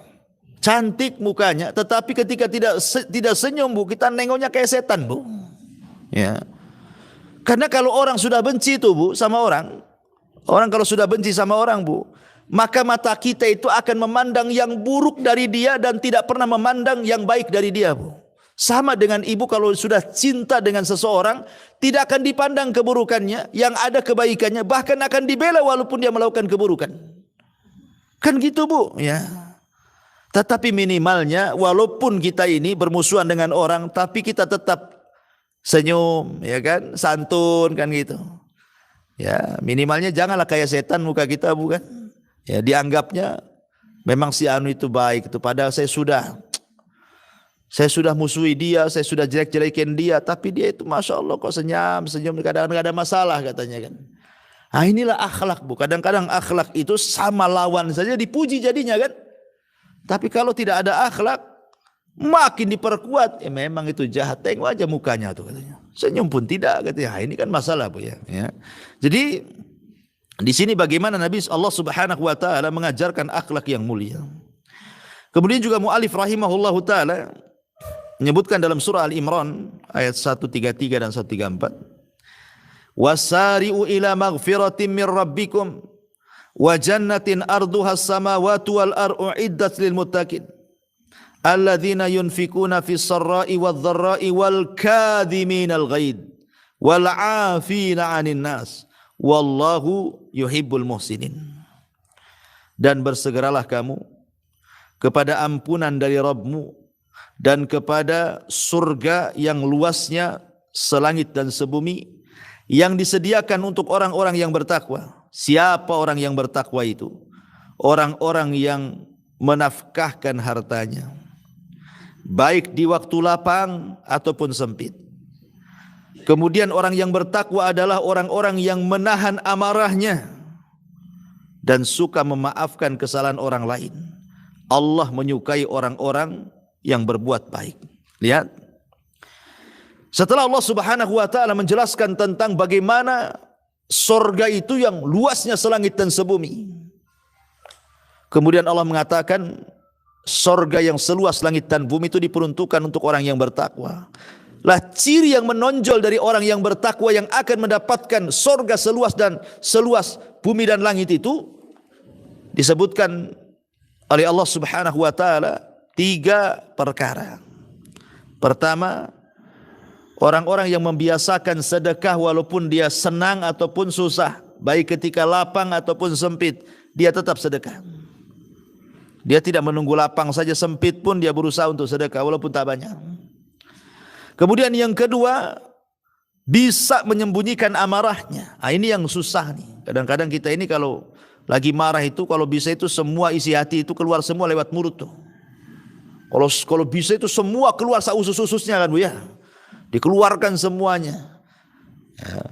Speaker 1: cantik mukanya, tetapi ketika tidak senyum, Bu, kita nengoknya kayak setan, Bu. Ya. Karena kalau orang sudah benci itu, Bu, sama orang kalau sudah benci sama orang, Bu, maka mata kita itu akan memandang yang buruk dari dia dan tidak pernah memandang yang baik dari dia, Bu. Sama dengan ibu kalau sudah cinta dengan seseorang, tidak akan dipandang keburukannya, yang ada kebaikannya, bahkan akan dibela walaupun dia melakukan keburukan. Kan gitu, Bu, ya. Tetapi minimalnya walaupun kita ini bermusuhan dengan orang, tapi kita tetap senyum, ya kan, santun kan gitu. Ya, minimalnya janganlah kayak setan muka kita, bukan? Ya, dianggapnya memang si anu itu baik itu, padahal saya sudah musuhi dia, saya sudah jelek-jelekin dia, tapi dia itu masya Allah kok senyum, kadang-kadang ada masalah katanya kan. Nah, inilah akhlak, Bu. Kadang-kadang akhlak itu sama lawan saja dipuji jadinya kan. Tapi kalau tidak ada akhlak, makin diperkuat. Ya memang itu jahat, tengok aja mukanya tuh katanya. Senyum pun tidak katanya. Ini kan masalah, Bu, ya. Jadi di sini bagaimana Nabi Allah Subhanahu wa taala mengajarkan akhlak yang mulia. Kemudian juga mu'alif rahimahullahu taala menyebutkan dalam surah Al-Imran ayat 133 dan 134. Wasari'u ila maghfiratin min rabbikum wa jannatin arduha as-samawati wal ardu iddat lil muttaqin alladzina yunfikuna fis sarra'i wadh dharra'i wal kadhiminal ghaidh wal 'afina 'anil nas wallahu yuhibbul muhsinin. Dan bersegeralah kamu kepada ampunan dari Rabbmu dan kepada surga yang luasnya selangit dan sebumi yang disediakan untuk orang-orang yang bertakwa. Siapa orang yang bertakwa itu? Orang-orang yang menafkahkan hartanya, baik di waktu lapang ataupun sempit. Kemudian orang yang bertakwa adalah orang-orang yang menahan amarahnya dan suka memaafkan kesalahan orang lain. Allah menyukai orang-orang yang berbuat baik. Lihat. Setelah Allah Subhanahu wa taala menjelaskan tentang bagaimana sorga itu yang luasnya selangit dan sebumi. Kemudian Allah mengatakan sorga yang seluas langit dan bumi itu diperuntukkan untuk orang yang bertakwa. Lah ciri yang menonjol dari orang yang bertakwa yang akan mendapatkan sorga seluas bumi dan langit itu disebutkan oleh Allah Subhanahu wa taala 3 perkara. Pertama, orang-orang yang membiasakan sedekah walaupun dia senang ataupun susah, baik ketika lapang ataupun sempit, dia tetap sedekah. Dia tidak menunggu lapang saja, sempit pun dia berusaha untuk sedekah walaupun tak banyak. Kemudian yang kedua, bisa menyembunyikan amarahnya. Ini yang susah nih. Kadang-kadang kita ini kalau lagi marah itu, kalau bisa itu semua isi hati itu keluar semua lewat mulut tuh. Kalau bisa itu semua keluar sausus-ususnya kan, Bu, ya. Dikeluarkan semuanya. Ya.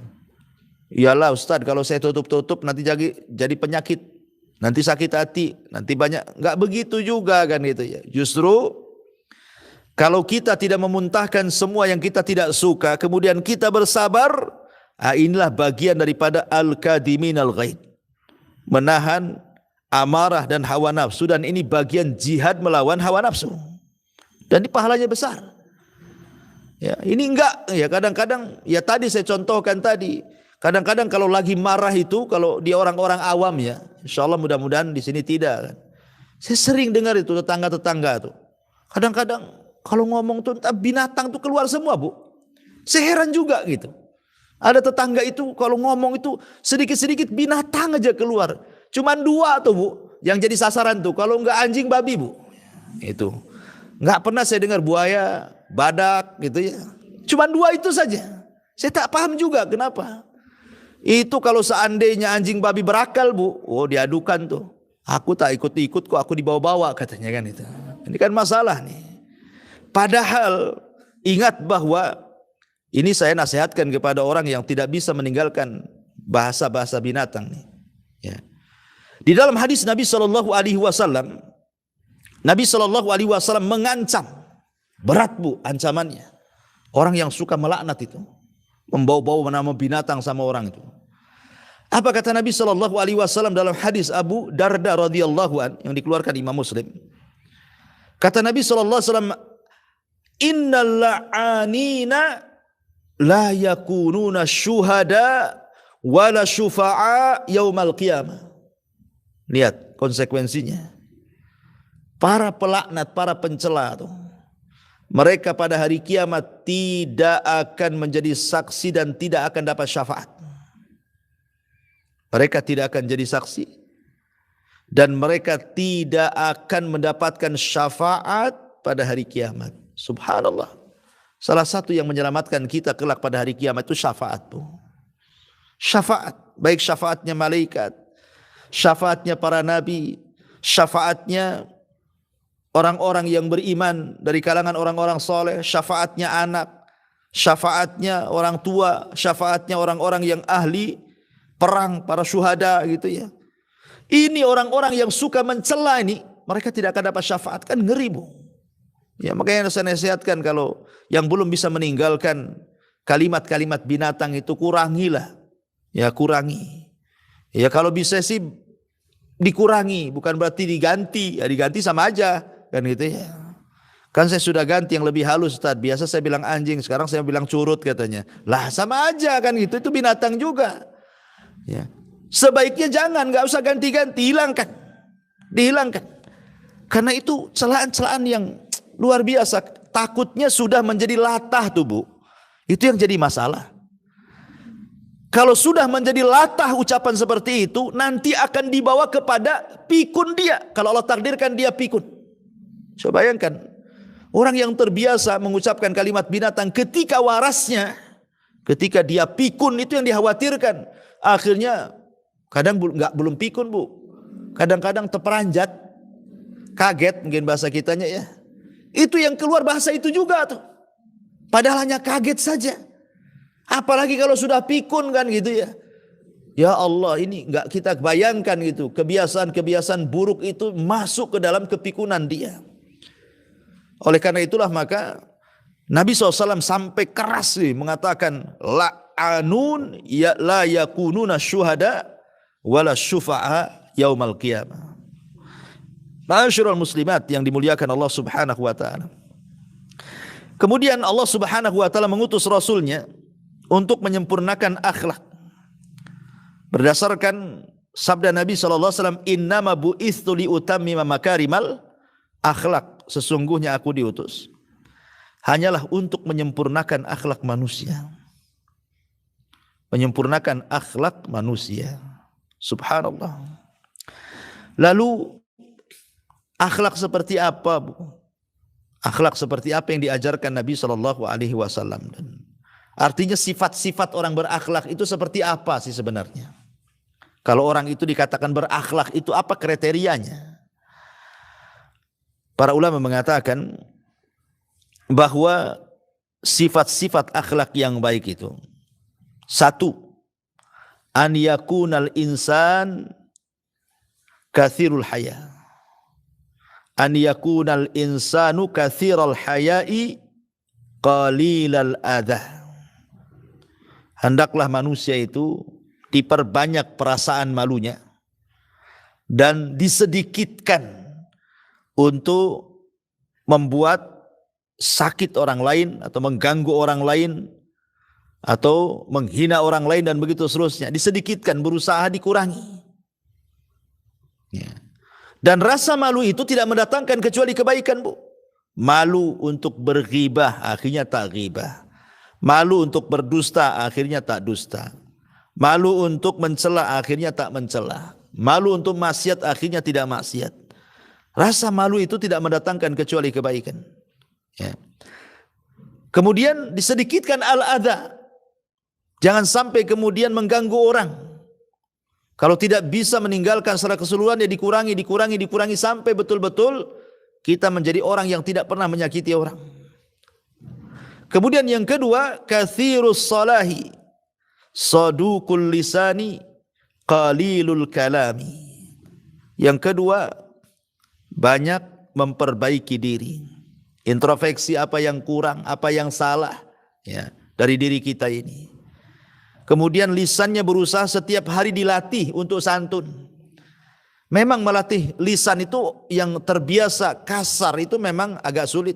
Speaker 1: Iyalah Ustaz, kalau saya tutup-tutup nanti jadi penyakit, nanti sakit hati, nanti banyak. Enggak begitu juga kan gitu ya. Justru kalau kita tidak memuntahkan semua yang kita tidak suka, kemudian kita bersabar, inilah bagian daripada al-kadhiminal ghaidh. Menahan amarah dan hawa nafsu, dan ini bagian jihad melawan hawa nafsu. Dan ini pahalanya besar. Ya, ini enggak ya, kadang-kadang ya tadi saya contohkan tadi, kadang-kadang kalau lagi marah itu, kalau dia orang-orang awam ya, insyaallah mudah-mudahan di sini tidak kan. Saya sering dengar itu tetangga-tetangga tuh. Kadang-kadang kalau ngomong tuh binatang tuh keluar semua, Bu. Saya heran juga gitu. Ada tetangga itu kalau ngomong itu sedikit-sedikit binatang aja keluar. Cuman 2 tuh Bu yang jadi sasaran tuh. Kalau enggak anjing, babi Bu. Itu. Enggak pernah saya dengar buaya, badak gitu ya. Cuman 2 itu saja. Saya tak paham juga kenapa. Itu kalau seandainya anjing babi berakal Bu, oh diadukan tuh. Aku tak ikut-ikut kok, aku dibawa-bawa katanya kan itu. Ini kan masalah nih. Padahal ingat bahwa ini saya nasihatkan kepada orang yang tidak bisa meninggalkan bahasa-bahasa binatang nih. Ya. Di dalam hadis Nabi Shallallahu Alaihi Wasallam, Nabi Shallallahu Alaihi Wasallam mengancam, berat Bu ancamannya. Orang yang suka melaknat itu, membawa-bawa nama binatang sama orang itu. Apa kata Nabi Shallallahu Alaihi Wasallam dalam hadis Abu Darda radhiyallahu an yang dikeluarkan Imam Muslim? Kata Nabi Shallallahu Alaihi Wasallam, Innal la'anina la yakununa syuhada wala syufa'a yaumal qiyamah. Lihat konsekuensinya. Para pelaknat, para pencela tuh, mereka pada hari kiamat tidak akan menjadi saksi dan tidak akan dapat syafaat. Mereka tidak akan jadi saksi dan mereka tidak akan mendapatkan syafaat pada hari kiamat. Subhanallah. Salah satu yang menyelamatkan kita kelak pada hari kiamat itu syafaat, Bu. Syafaat, baik syafaatnya malaikat, syafaatnya para nabi, syafaatnya orang-orang yang beriman dari kalangan orang-orang soleh, syafaatnya anak, syafaatnya orang tua, syafaatnya orang-orang yang ahli perang, para syuhada gitu ya. Ini orang-orang yang suka mencela ini, mereka tidak akan dapat syafaat, kan ngeri Bu. Ya, makanya saya nasihatkan kalau yang belum bisa meninggalkan kalimat-kalimat binatang itu kurangilah. Ya, kurangi. Ya, kalau bisa sih dikurangi, bukan berarti diganti. Ya, diganti sama aja, kan gitu ya. Kan saya sudah ganti yang lebih halus Ustaz. Biasa saya bilang anjing, sekarang saya bilang curut katanya. Lah sama aja kan gitu, itu binatang juga. Ya. Sebaiknya jangan, enggak usah ganti-ganti, hilangkan. Dihilangkan. Karena itu celaan-celaan yang luar biasa. Takutnya sudah menjadi latah tuh Bu. Itu yang jadi masalah. Kalau sudah menjadi latah ucapan seperti itu, nanti akan dibawa kepada pikun dia. Kalau Allah takdirkan dia pikun. Coba bayangkan. Orang yang terbiasa mengucapkan kalimat binatang ketika warasnya, ketika dia pikun, itu yang dikhawatirkan. Akhirnya kadang belum pikun Bu. Kadang-kadang terperanjat. Kaget mungkin bahasa kitanya ya. Itu yang keluar bahasa itu juga tuh. Padahal hanya kaget saja. Apalagi kalau sudah pikun kan gitu ya. Ya Allah, ini enggak kita bayangkan gitu. Kebiasaan-kebiasaan buruk itu masuk ke dalam kepikunan dia. Oleh karena itulah maka Nabi SAW sampai keras nih mengatakan la'anun ya la yakununa syuhada wala syufa'a yaumal qiyamah. Ma'asyiral muslimat yang dimuliakan Allah Subhanahu wa taala. Kemudian Allah Subhanahu wa taala mengutus rasulnya untuk menyempurnakan akhlak. Berdasarkan sabda Nabi sallallahu alaihi wasallam, "Innama bu'itsu li utammima makarimal akhlak." Sesungguhnya aku diutus hanyalah untuk menyempurnakan akhlak manusia. Menyempurnakan akhlak manusia. Subhanallah. Lalu akhlak seperti apa, Bu? Akhlak seperti apa yang diajarkan Nabi Shallallahu Alaihi Wasallam? Artinya sifat-sifat orang berakhlak itu seperti apa sih sebenarnya? Kalau orang itu dikatakan berakhlak itu apa kriterianya? Para ulama mengatakan bahwa sifat-sifat akhlak yang baik itu, satu, an yakunal insan kathirul haya. An yakunal insanu kathiral haya'i qalilal adha. Hendaklah manusia itu diperbanyak perasaan malunya dan disedikitkan untuk membuat sakit orang lain atau mengganggu orang lain atau menghina orang lain dan begitu seterusnya. Disedikitkan, berusaha dikurangi. Ya. Dan rasa malu itu tidak mendatangkan kecuali kebaikan, Bu. Malu untuk berghibah, akhirnya tak ghibah. Malu untuk berdusta, akhirnya tak dusta. Malu untuk mencela, akhirnya tak mencela. Malu untuk maksiat, akhirnya tidak maksiat. Rasa malu itu tidak mendatangkan kecuali kebaikan. Ya. Kemudian disedikitkan al-adha. Jangan sampai kemudian mengganggu orang. Kalau tidak bisa meninggalkan secara keseluruhan, ya dikurangi sampai betul-betul kita menjadi orang yang tidak pernah menyakiti orang. Kemudian yang kedua, kathirus salahi, sadukul lisani, qalilul kalami. Yang kedua, banyak memperbaiki diri. Introspeksi apa yang kurang, apa yang salah ya dari diri kita ini. Kemudian lisannya berusaha setiap hari dilatih untuk santun. Memang melatih lisan itu yang terbiasa kasar itu memang agak sulit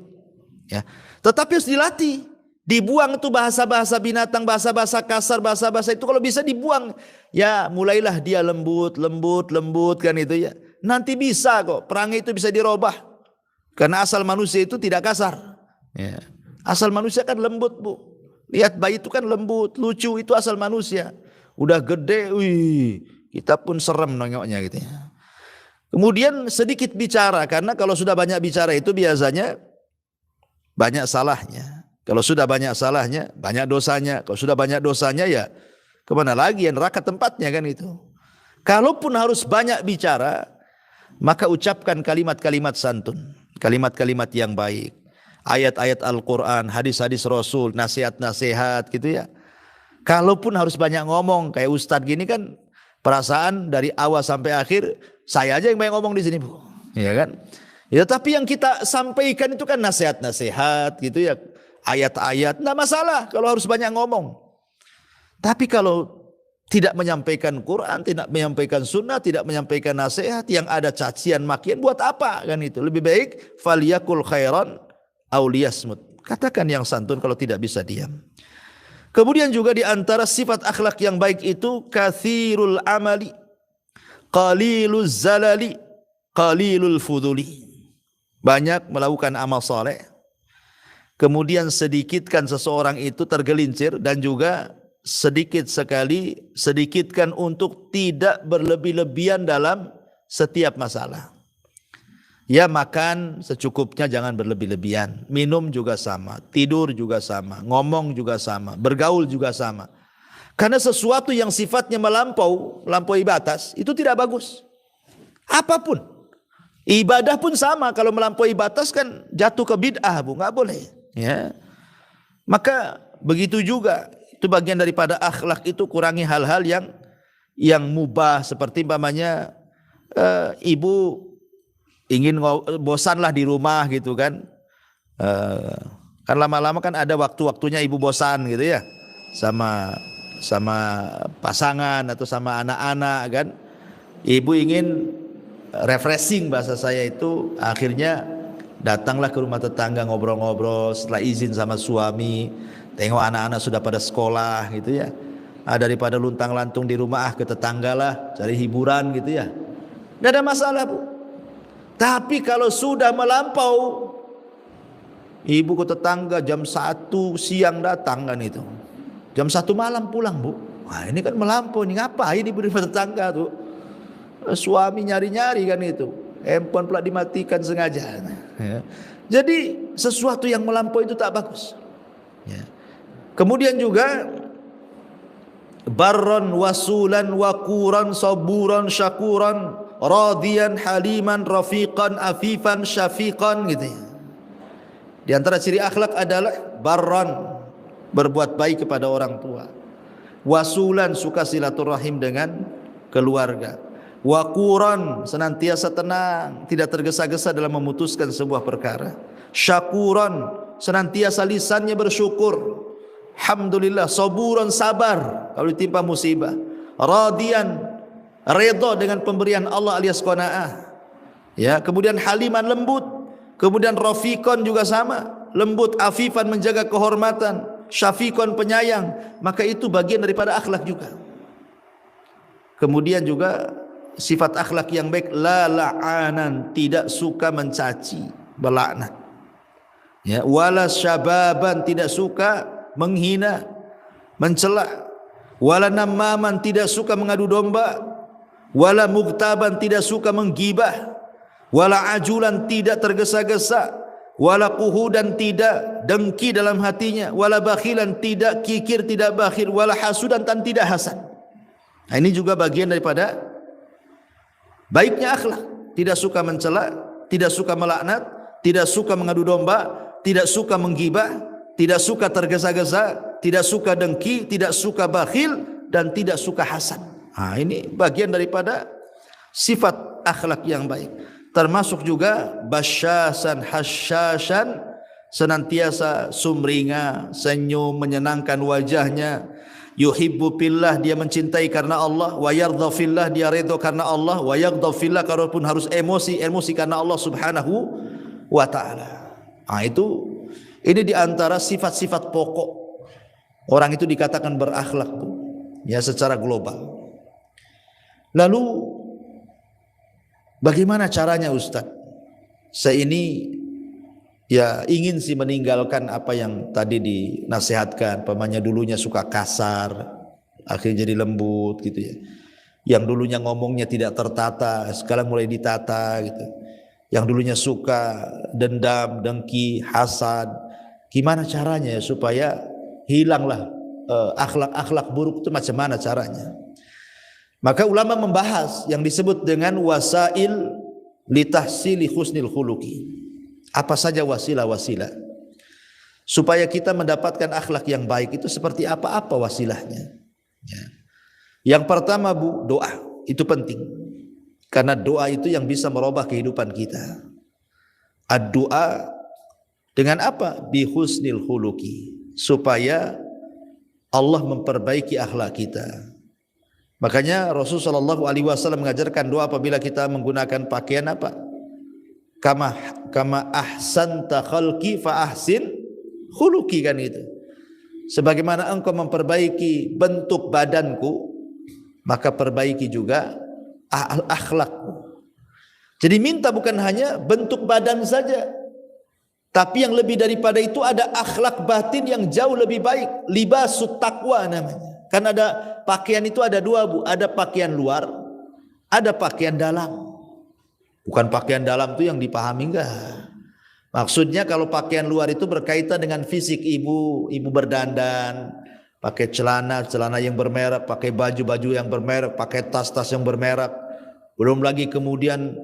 Speaker 1: ya. Tetapi harus dilatih. Dibuang itu bahasa-bahasa binatang, bahasa-bahasa kasar, bahasa-bahasa itu kalau bisa dibuang. Ya mulailah dia lembut kan itu ya. Nanti bisa kok, perangai itu bisa dirubah. Karena asal manusia itu tidak kasar ya. Asal manusia kan lembut, Bu. Lihat bayi itu kan lembut, lucu, itu asal manusia. Udah gede, kita pun serem nengoknya gitu ya. Kemudian sedikit bicara, karena kalau sudah banyak bicara itu biasanya banyak salahnya. Kalau sudah banyak salahnya, banyak dosanya. Kalau sudah banyak dosanya ya kemana lagi, ya neraka tempatnya kan itu. Kalaupun harus banyak bicara, maka ucapkan kalimat-kalimat santun, kalimat-kalimat yang baik. Ayat-ayat Al-Quran, hadis-hadis Rasul, nasihat-nasihat gitu ya. Kalaupun harus banyak ngomong, kayak Ustadz gini kan, perasaan dari awal sampai akhir, saya aja yang banyak ngomong di sini, Bu. Ya kan? Ya tapi yang kita sampaikan itu kan nasihat-nasihat gitu ya. Ayat-ayat, enggak masalah kalau harus banyak ngomong. Tapi kalau tidak menyampaikan Quran, tidak menyampaikan sunnah, tidak menyampaikan nasihat, yang ada cacian makian, buat apa kan itu? Lebih baik faliyakul khairan auliyasmut. Katakan yang santun kalau tidak bisa diam. Kemudian juga di antara sifat akhlak yang baik itu kathirul amali, qaliluz zalali, qalilul fuduli. Banyak melakukan amal saleh. Kemudian sedikitkan seseorang itu tergelincir, dan juga sedikitkan untuk tidak berlebih-lebihan dalam setiap masalah. Ya makan secukupnya, jangan berlebih-lebihan. Minum juga sama, tidur juga sama, ngomong juga sama, bergaul juga sama. Karena sesuatu yang sifatnya melampaui batas itu tidak bagus. Apapun. Ibadah pun sama, kalau melampaui batas kan jatuh ke bid'ah, Bu, enggak boleh. Ya. Maka begitu juga, itu bagian daripada akhlak itu, kurangi hal-hal yang mubah, seperti umpamanya ibu ingin bosanlah di rumah gitu kan. Kan lama-lama kan ada waktu-waktunya ibu bosan gitu ya. Sama pasangan atau sama anak-anak kan. Ibu ingin refreshing, bahasa saya itu, akhirnya datanglah ke rumah tetangga ngobrol-ngobrol, setelah izin sama suami, tengok anak-anak sudah pada sekolah gitu ya. Daripada luntang-lantung di rumah, ke tetangga lah cari hiburan gitu ya. Tidak ada masalah, Bu. Tapi kalau sudah melampau, ibu ke tetangga jam 1 siang datang kan itu, jam 1 malam pulang, Bu. Wah ini kan melampau, ini ngapain ibu di tetangga tuh? Suami nyari-nyari kan itu, handphone pula dimatikan sengaja ya. Jadi sesuatu yang melampau itu tak bagus ya. Kemudian juga barron wasulan wakuran saburan syakuran radiyan haliman rafiqan afifan syafiqan gitu ya. Di antara ciri akhlak adalah barron, berbuat baik kepada orang tua, wasulan, suka silaturahim dengan keluarga, wakuran, senantiasa tenang, tidak tergesa-gesa dalam memutuskan sebuah perkara, syakuran, senantiasa lisannya bersyukur, alhamdulillah, saburan, sabar kalau ditimpa musibah, radiyan, redha dengan pemberian Allah alias qanaah ya. Kemudian haliman, lembut. Kemudian rafiqan juga sama, lembut, afifan, menjaga kehormatan, syafiqan, penyayang. Maka itu bagian daripada akhlak juga. Kemudian juga sifat akhlak yang baik, la la'anan, tidak suka mencaci, berlaknat ya. Wala syababan, tidak suka menghina, mencela. Wala namaman, tidak suka mengadu domba. Wala mugtaban, tidak suka menggibah. Wala ajulan, tidak tergesa-gesa. Wala quhudan, tidak dengki dalam hatinya. Wala bakhilan, tidak kikir, tidak bakhil. Wala hasudan, dan tidak hasad. Nah, ini juga bagian daripada baiknya akhlak. Tidak suka mencela, tidak suka melaknat, tidak suka mengadu domba, tidak suka menggibah, tidak suka tergesa-gesa, tidak suka dengki, tidak suka bakhil, dan tidak suka hasad. Nah, ini bagian daripada sifat akhlak yang baik. Termasuk juga basyasan hasyasan, senantiasa sumringah, senyum, menyenangkan wajahnya. Yuhibbu fillah, dia mencintai karena Allah. Wa yardha fillah, dia redha karena Allah. Wa yaghdha fillah, kalaupun harus emosi karena Allah subhanahu wa ta'ala. Nah, ini diantara sifat-sifat pokok orang itu dikatakan berakhlak, ya, secara global. Lalu bagaimana caranya Ustaz? Saya ini ya ingin sih meninggalkan apa yang tadi dinasihatkan. Pamannya dulunya suka kasar, akhirnya jadi lembut gitu ya. Yang dulunya ngomongnya tidak tertata, sekarang mulai ditata gitu. Yang dulunya suka dendam, dengki, hasad. Gimana caranya ya supaya hilanglah akhlak-akhlak buruk itu, macam mana caranya? Maka ulama membahas yang disebut dengan wasail litahsili husnil khuluqi. Apa saja wasilah-wasilah supaya kita mendapatkan akhlak yang baik itu, seperti apa wasilahnya, ya. Yang pertama doa itu penting, karena doa itu yang bisa merubah kehidupan kita. Ad-doa dengan apa? Bi husnil khuluqi, supaya Allah memperbaiki akhlak kita. Makanya Rasulullah SAW mengajarkan doa apabila kita menggunakan pakaian apa? Kama ahsanta khalqi fa ahsin khuluqi, kan itu. Sebagaimana engkau memperbaiki bentuk badanku, maka perbaiki juga akhlakku. Jadi minta bukan hanya bentuk badan saja, tapi yang lebih daripada itu ada akhlak batin yang jauh lebih baik. Libasut taqwa namanya. Kan ada pakaian itu ada dua, Bu. Ada pakaian luar, ada pakaian dalam. Bukan pakaian dalam itu yang dipahami, enggak. Maksudnya kalau pakaian luar itu berkaitan dengan fisik ibu berdandan, pakai celana yang bermerek, pakai baju yang bermerek, pakai tas yang bermerek. Belum lagi kemudian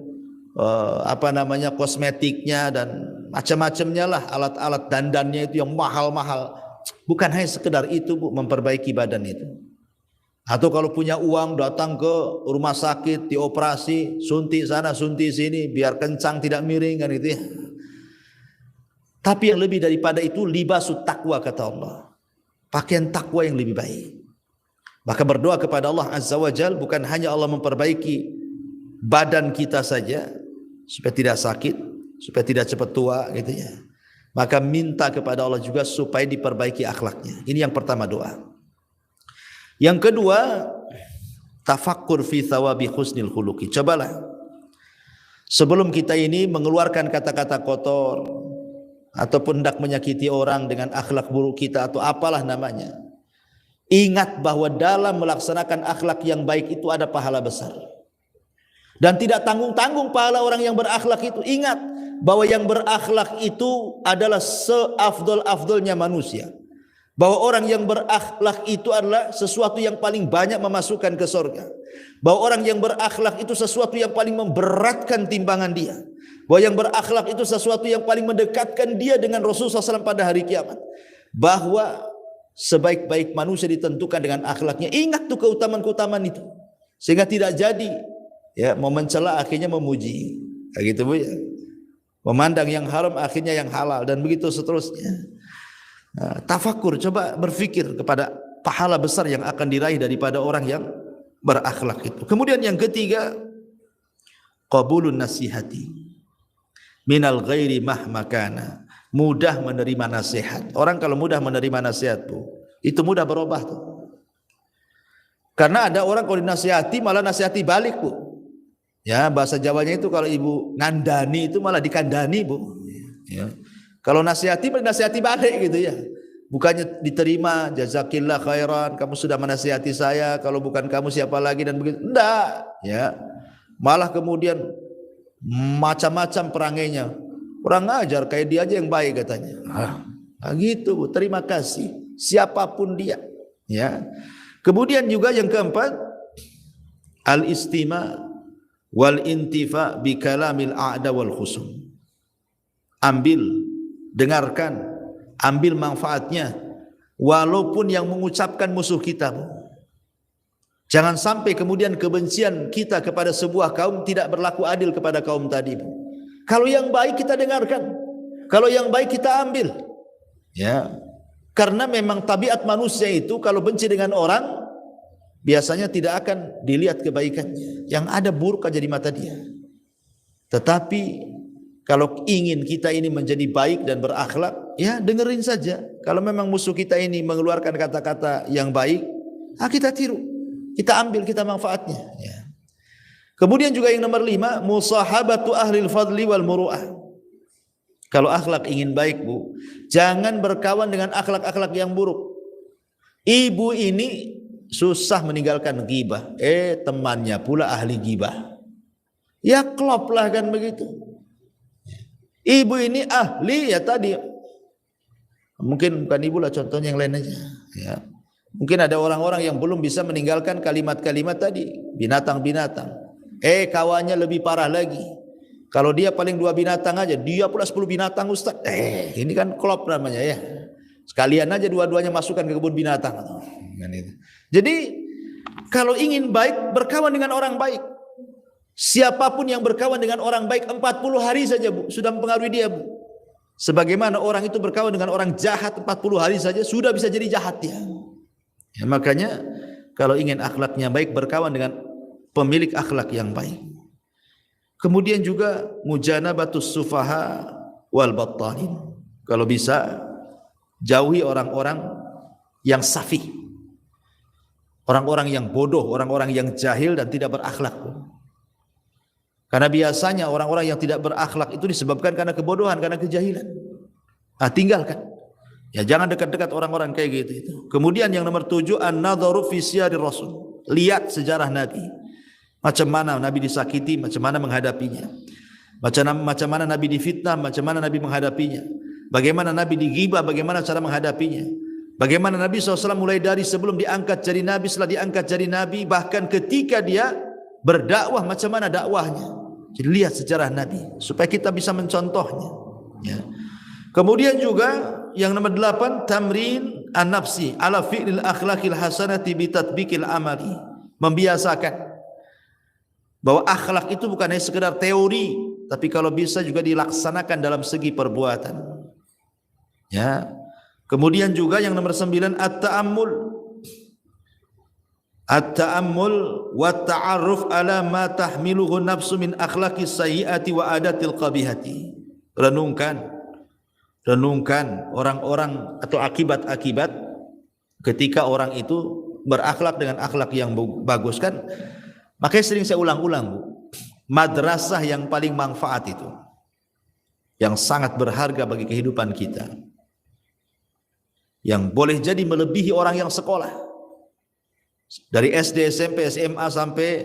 Speaker 1: kosmetiknya dan macam-macamnya lah, alat-alat dandannya itu yang mahal-mahal. Bukan hanya sekedar itu, Bu, memperbaiki badan itu. Atau kalau punya uang datang ke rumah sakit, dioperasi, suntik sana, suntik sini, biar kencang tidak miring, kan itu ya. Tapi yang lebih daripada itu, libasut taqwa, kata Allah. Pakaian takwa yang lebih baik. Maka berdoa kepada Allah Azza wa Jal, bukan hanya Allah memperbaiki badan kita saja, supaya tidak sakit, supaya tidak cepat tua gitu ya. Maka minta kepada Allah juga supaya diperbaiki akhlaknya. Ini yang pertama, doa. Yang kedua, tafakkur fi thawabi husnil khuluqi. Cobalah sebelum kita ini mengeluarkan kata-kata kotor ataupun hendak menyakiti orang dengan akhlak buruk kita atau apalah namanya, ingat bahwa dalam melaksanakan akhlak yang baik itu ada pahala besar. Dan tidak tanggung-tanggung pahala orang yang berakhlak itu. Ingat bahwa yang berakhlak itu adalah seafdol-afdolnya manusia. Bahwa orang yang berakhlak itu adalah sesuatu yang paling banyak memasukkan ke surga. Bahwa orang yang berakhlak itu sesuatu yang paling memberatkan timbangan dia. Bahwa yang berakhlak itu sesuatu yang paling mendekatkan dia dengan Rasulullah SAW pada hari kiamat. Bahwa sebaik-baik manusia ditentukan dengan akhlaknya. Ingat tuh keutamaan-keutamaan itu. Sehingga tidak jadi ya mau mencela akhirnya memuji. Kayak gitu, Bu ya. Memandang yang haram akhirnya yang halal, dan begitu seterusnya. Nah, tafakur, coba berfikir kepada pahala besar yang akan diraih daripada orang yang berakhlak itu. Kemudian yang ketiga, qabulun nasihati minal ghairi mahmakana. Mudah menerima nasihat. Orang kalau mudah menerima nasihat, Bu, itu mudah berubah tuh. Karena ada orang kalau dinasihati malah nasihati balik, Bu. Ya, bahasa Jawanya itu kalau ibu ngandani itu malah dikandani, Bu. Ya. Kalau nasihati balik gitu ya. bukannya diterima, jazakillah khairan, kamu sudah menasihati saya, kalau bukan kamu siapa lagi, dan begitu. Enggak, ya. Malah kemudian macam-macam perangainya. Kurang ajar, kayak dia aja yang baik katanya. Gitu, Bu. Terima kasih siapapun dia, ya. Kemudian juga yang keempat, al-istima wal intifa bi kalamil a'da wal khusum. Ambil, dengarkan, ambil manfaatnya walaupun yang mengucapkan musuh kita, Bu. Jangan sampai kemudian kebencian kita kepada sebuah kaum tidak berlaku adil kepada kaum tadi, Bu. Kalau yang baik kita dengarkan, kalau yang baik kita ambil, ya. Karena memang tabiat manusia itu kalau benci dengan orang biasanya tidak akan dilihat kebaikannya, yang ada buruk aja di mata dia. Tetapi kalau ingin kita ini menjadi baik dan berakhlak, ya dengerin saja. Kalau memang musuh kita ini mengeluarkan kata-kata yang baik, kita tiru, kita ambil, kita manfaatnya, ya. Kemudian juga yang nomor 5, musahabatu ahlil fadli wal muru'ah. Kalau akhlak ingin baik, Bu, jangan berkawan dengan akhlak-akhlak yang buruk. Ibu ini susah meninggalkan ghibah, temannya pula ahli ghibah. Ya klop lah kan begitu. Ibu ini ahli, ya tadi. Mungkin bukan ibu lah, contohnya yang lain aja, ya. Mungkin ada orang-orang yang belum bisa meninggalkan kalimat-kalimat tadi, binatang-binatang. Kawannya lebih parah lagi. Kalau dia paling 2 binatang aja, dia pula 10 binatang, Ustaz. Ini kan klop namanya, ya. Sekalian aja dua-duanya masukkan ke kebun binatang. Jadi kalau ingin baik, berkawan dengan orang baik. Siapapun yang berkawan dengan orang baik 40 hari saja, Bu, sudah mempengaruhi dia, Bu. Sebagaimana orang itu berkawan dengan orang jahat 40 hari saja sudah bisa jadi jahat dia. Ya, makanya kalau ingin akhlaknya baik, berkawan dengan pemilik akhlak yang baik. Kemudian juga mujanabatus sufaha wal battalin. Kalau bisa jauhi orang-orang yang safih, orang-orang yang bodoh, orang-orang yang jahil dan tidak berakhlak. Karena biasanya orang-orang yang tidak berakhlak itu disebabkan karena kebodohan, karena kejahilan. Tinggalkan. Ya, jangan dekat-dekat orang-orang kayak gitu itu. Kemudian yang nomor 7, an-nadharu fi siyarir rasul. Lihat sejarah Nabi. Macam mana Nabi disakiti, macam mana menghadapinya. Macam mana Nabi difitnah, macam mana Nabi menghadapinya. Bagaimana Nabi dighibah, bagaimana cara menghadapinya. Bagaimana Nabi SAW mulai dari sebelum diangkat jadi Nabi, setelah diangkat jadi Nabi, bahkan ketika dia berdakwah, macam mana dakwahnya. Jadi lihat sejarah Nabi supaya kita bisa mencontohnya, ya. Kemudian juga yang nomor 8, tamrin an-nafsi ala fi'lil akhlaqil hasanati bi tatbiqil amali. Membiasakan bahwa akhlak itu bukan hanya sekedar teori, tapi kalau bisa juga dilaksanakan dalam segi perbuatan, ya. Kemudian juga yang nomor 9, at-ta'ammul wa ta'arruf ala ma tahmiluhu nafsu min akhlaqis sayyiati wa adatil qabihati. Renungkan orang-orang atau akibat-akibat ketika orang itu berakhlak dengan akhlak yang bagus, kan. Makanya sering saya ulang-ulang, Bu, madrasah yang paling manfaat itu, yang sangat berharga bagi kehidupan kita, yang boleh jadi melebihi orang yang sekolah dari SD, SMP, SMA sampai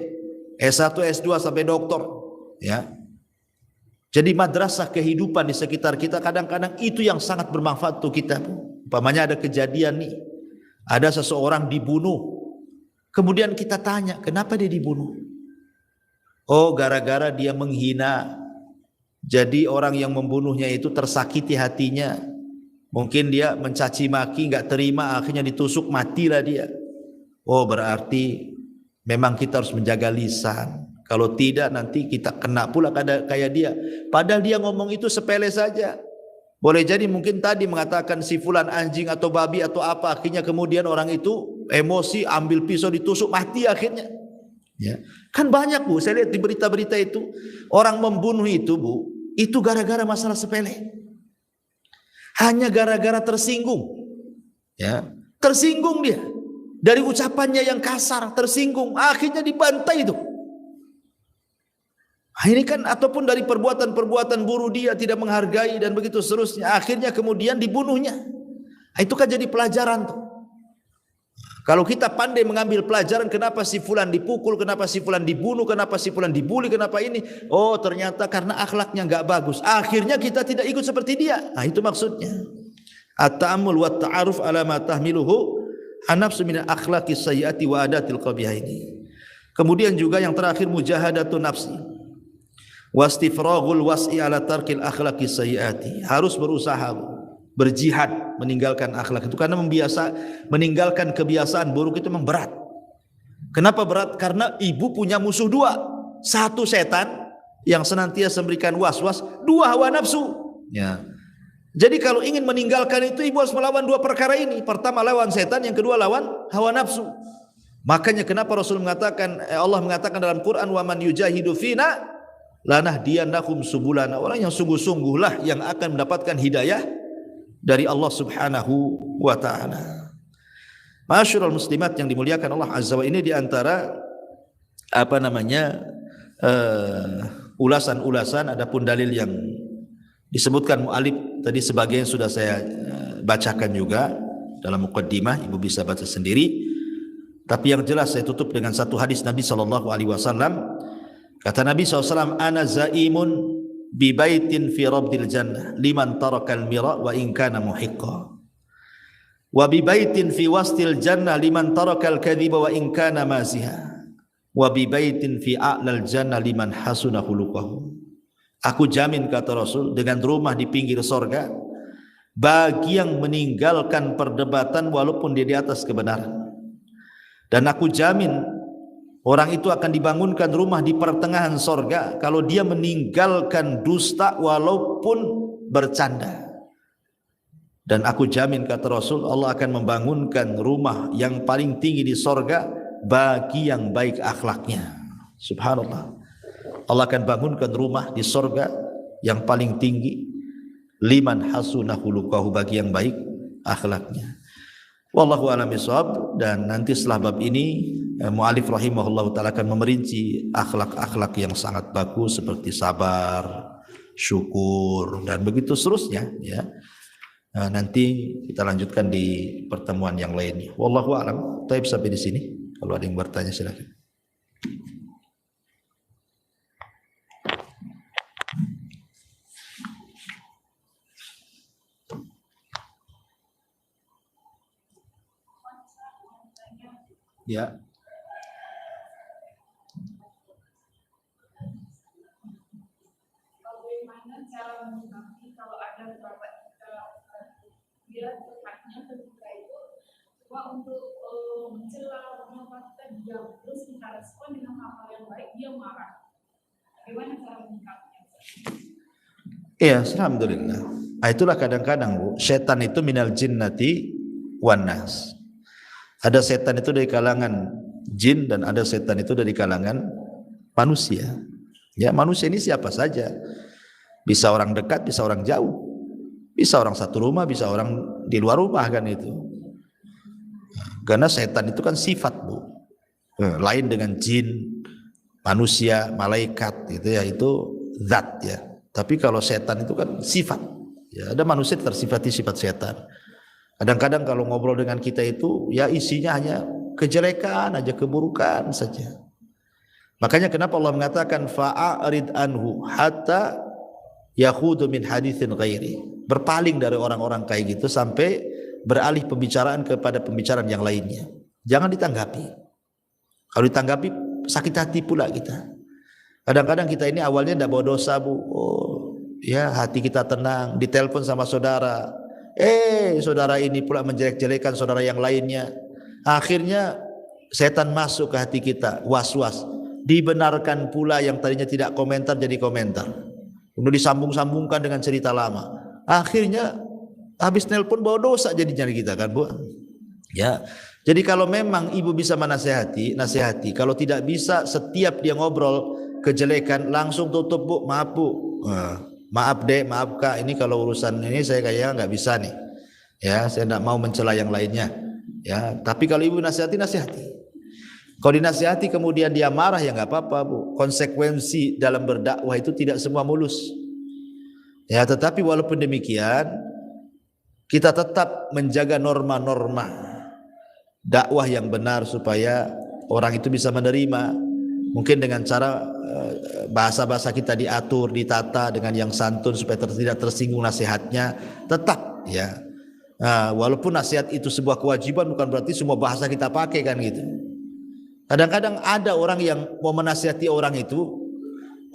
Speaker 1: S1, S2 sampai doktor, ya. Jadi madrasah kehidupan di sekitar kita kadang-kadang itu yang sangat bermanfaat untuk kita. Umpamanya ada kejadian nih, ada seseorang dibunuh. Kemudian kita tanya, kenapa dia dibunuh? Oh, gara-gara dia menghina. Jadi orang yang membunuhnya itu tersakiti hatinya. Mungkin dia mencaci maki, nggak terima, akhirnya ditusuk, matilah dia. Oh, berarti memang kita harus menjaga lisan. Kalau tidak nanti kita kena pula kayak dia. Padahal dia ngomong itu sepele saja. Boleh jadi mungkin tadi mengatakan si fulan anjing atau babi atau apa, akhirnya kemudian orang itu emosi, ambil pisau ditusuk, mati akhirnya. Ya. Kan banyak, Bu, saya lihat di berita-berita itu, orang membunuh itu, Bu, itu gara-gara masalah sepele. Hanya gara-gara tersinggung. Ya. Tersinggung dia. Dari ucapannya yang kasar, tersinggung, akhirnya dibantai itu. Ini kan ataupun dari perbuatan-perbuatan buruk dia tidak menghargai dan begitu seterusnya, akhirnya kemudian dibunuhnya. Itu kan jadi pelajaran tuh. Kalau kita pandai mengambil pelajaran, kenapa si fulan dipukul, kenapa si fulan dibunuh, kenapa si fulan dibully, kenapa ini? Oh, ternyata karena akhlaknya enggak bagus. Akhirnya kita tidak ikut seperti dia. Nah, itu maksudnya. At-ta'ammul wa ta'aruf ala ma tahmiluhu an-nafsu min akhlaqis sayyiati wa adatil qabihah ini. Kemudian juga yang terakhir mujahadatun nafsi. Wastifraghul was'i ala tarkil akhlaqis sayyiati. Harus berusaha berjihad meninggalkan akhlak itu, karena meninggalkan kebiasaan buruk itu memang berat. Kenapa berat? Karena ibu punya musuh dua. Satu setan yang senantiasa memberikan was-was, dua hawa nafsu. Ya. Jadi kalau ingin meninggalkan itu, ibu harus melawan dua perkara ini. Pertama lawan setan, yang kedua lawan hawa nafsu. Makanya kenapa Rasul mengatakan, Allah mengatakan dalam Quran, wa man yujahidu fina lanahdiyannahum subulana. Orang yang sungguh-sungguhlah yang akan mendapatkan hidayah dari Allah Subhanahu wa taala. Masyarul muslimat yang dimuliakan Allah Azza wa, ini di antara ulasan-ulasan. Adapun dalil yang disebutkan mu'alif tadi sebagian sudah saya bacakan juga dalam muqaddimah, ibu bisa baca sendiri. Tapi yang jelas saya tutup dengan satu hadis Nabi sallallahu alaihi wasallam. Kata Nabi SAW, ana zaimun bi baitin fi rabdil jannah liman tarakal mira wa in kana muhiqqa, wa bi baitin fi wastil jannah liman tarakal kadhiba wa in kana maziha, wa bi baitin fi a'lal jannah liman hasuna khuluquhu. Aku jamin, kata Rasul, dengan rumah di pinggir sorga bagi yang meninggalkan perdebatan walaupun dia di atas kebenaran. Dan aku jamin orang itu akan dibangunkan rumah di pertengahan sorga kalau dia meninggalkan dusta walaupun bercanda. Dan aku jamin, kata Rasul, Allah akan membangunkan rumah yang paling tinggi di sorga bagi yang baik akhlaknya. Subhanallah. Allah akan bangunkan rumah di sorga yang paling tinggi, liman hasuna khuluquhu, bagi yang baik akhlaknya. Wallahu a'lam bishawab. Dan nanti setelah bab ini mu'alif rahimahullah ta'ala akan memerinci akhlak-akhlak yang sangat bagus seperti sabar, syukur, dan begitu seterusnya ya. Nanti kita lanjutkan di pertemuan yang lainnya. Wallahu a'lam. Taib sampai di sini. Kalau ada yang bertanya silakan. Ya.
Speaker 2: Bagaimana cara menyikapi kalau ada beberapa dia terhadapnya ketika itu coba untuk mencela kita diam, terus kita respon dengan hal yang baik, dia marah. Bagaimana cara menyikapinya?
Speaker 1: Iya, alhamdulillah. Itulah kadang-kadang Bu, setan itu minal jinnati wan nas. Ada setan itu dari kalangan jin dan ada setan itu dari kalangan manusia. Ya, manusia ini siapa saja. Bisa orang dekat, bisa orang jauh. Bisa orang satu rumah, bisa orang di luar rumah kan itu. Karena setan itu kan sifat Bu. Lain dengan jin, manusia, malaikat gitu ya, itu zat ya. Tapi kalau setan itu kan sifat. Ya, ada manusia tersifati sifat setan. Kadang-kadang kalau ngobrol dengan kita itu ya isinya hanya kejelekan aja, keburukan saja. Makanya kenapa Allah mengatakan fa'arid anhu hatta yakhudu min haditsin ghairi. Berpaling dari orang-orang kayak gitu sampai beralih pembicaraan kepada pembicaraan yang lainnya. Jangan ditanggapi. Kalau ditanggapi sakit hati pula kita. Kadang-kadang kita ini awalnya tidak bawa dosa Bu. Oh, ya hati kita tenang, ditelepon sama saudara. Saudara ini pula menjelek-jelekan saudara yang lainnya. Akhirnya setan masuk ke hati kita, was-was. Dibenarkan pula yang tadinya tidak komentar jadi komentar. Kemudian disambung-sambungkan dengan cerita lama. Akhirnya habis nelpon bawa dosa jadinya kita kan Bu. Ya. Jadi kalau memang ibu bisa menasihati, nasihati. Kalau tidak bisa, setiap dia ngobrol kejelekan langsung tutup Bu. Maaf Bu. Maaf Dek, maaf Kak, ini kalau urusan ini saya kayaknya nggak bisa nih. Ya, saya tidak mau mencela yang lainnya. Ya, tapi kalau ibu nasihati, nasihati. Kalau dinasihati kemudian dia marah ya nggak apa-apa Bu. Konsekuensi dalam berdakwah itu tidak semua mulus. Ya, tetapi walaupun demikian kita tetap menjaga norma-norma dakwah yang benar supaya orang itu bisa menerima. Mungkin dengan cara bahasa-bahasa kita diatur, ditata dengan yang santun supaya tidak tersinggung nasihatnya, tetap ya. Walaupun nasihat itu sebuah kewajiban, bukan berarti semua bahasa kita pakai kan gitu. Kadang-kadang ada orang yang mau menasihati orang itu,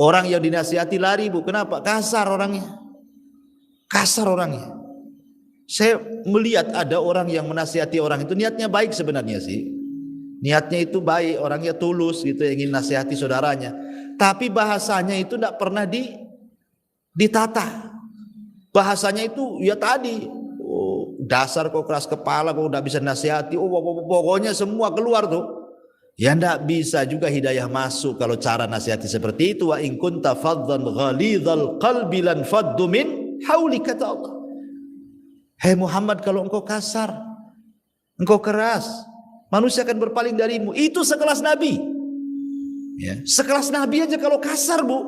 Speaker 1: orang yang dinasihati lari, Bu. Kenapa? Kasar orangnya. Kasar orangnya. Saya melihat ada orang yang menasihati orang itu niatnya baik sebenarnya sih. Niatnya itu baik, orangnya tulus gitu, ingin nasihati saudaranya. Tapi bahasanya itu tidak pernah ditata. Bahasanya itu ya tadi, dasar kok keras kepala, kok udah bisa nasihati, pokoknya semua keluar tuh. Ya tidak bisa juga hidayah masuk kalau cara nasihati seperti itu. Wa in kunta faddan ghalidhal qalbi lan faddu min hauli, kata Allah. Hei Muhammad, kalau engkau kasar, engkau keras, manusia akan berpaling darimu. Itu sekelas Nabi. Ya, sekelas Nabi aja kalau kasar, Bu,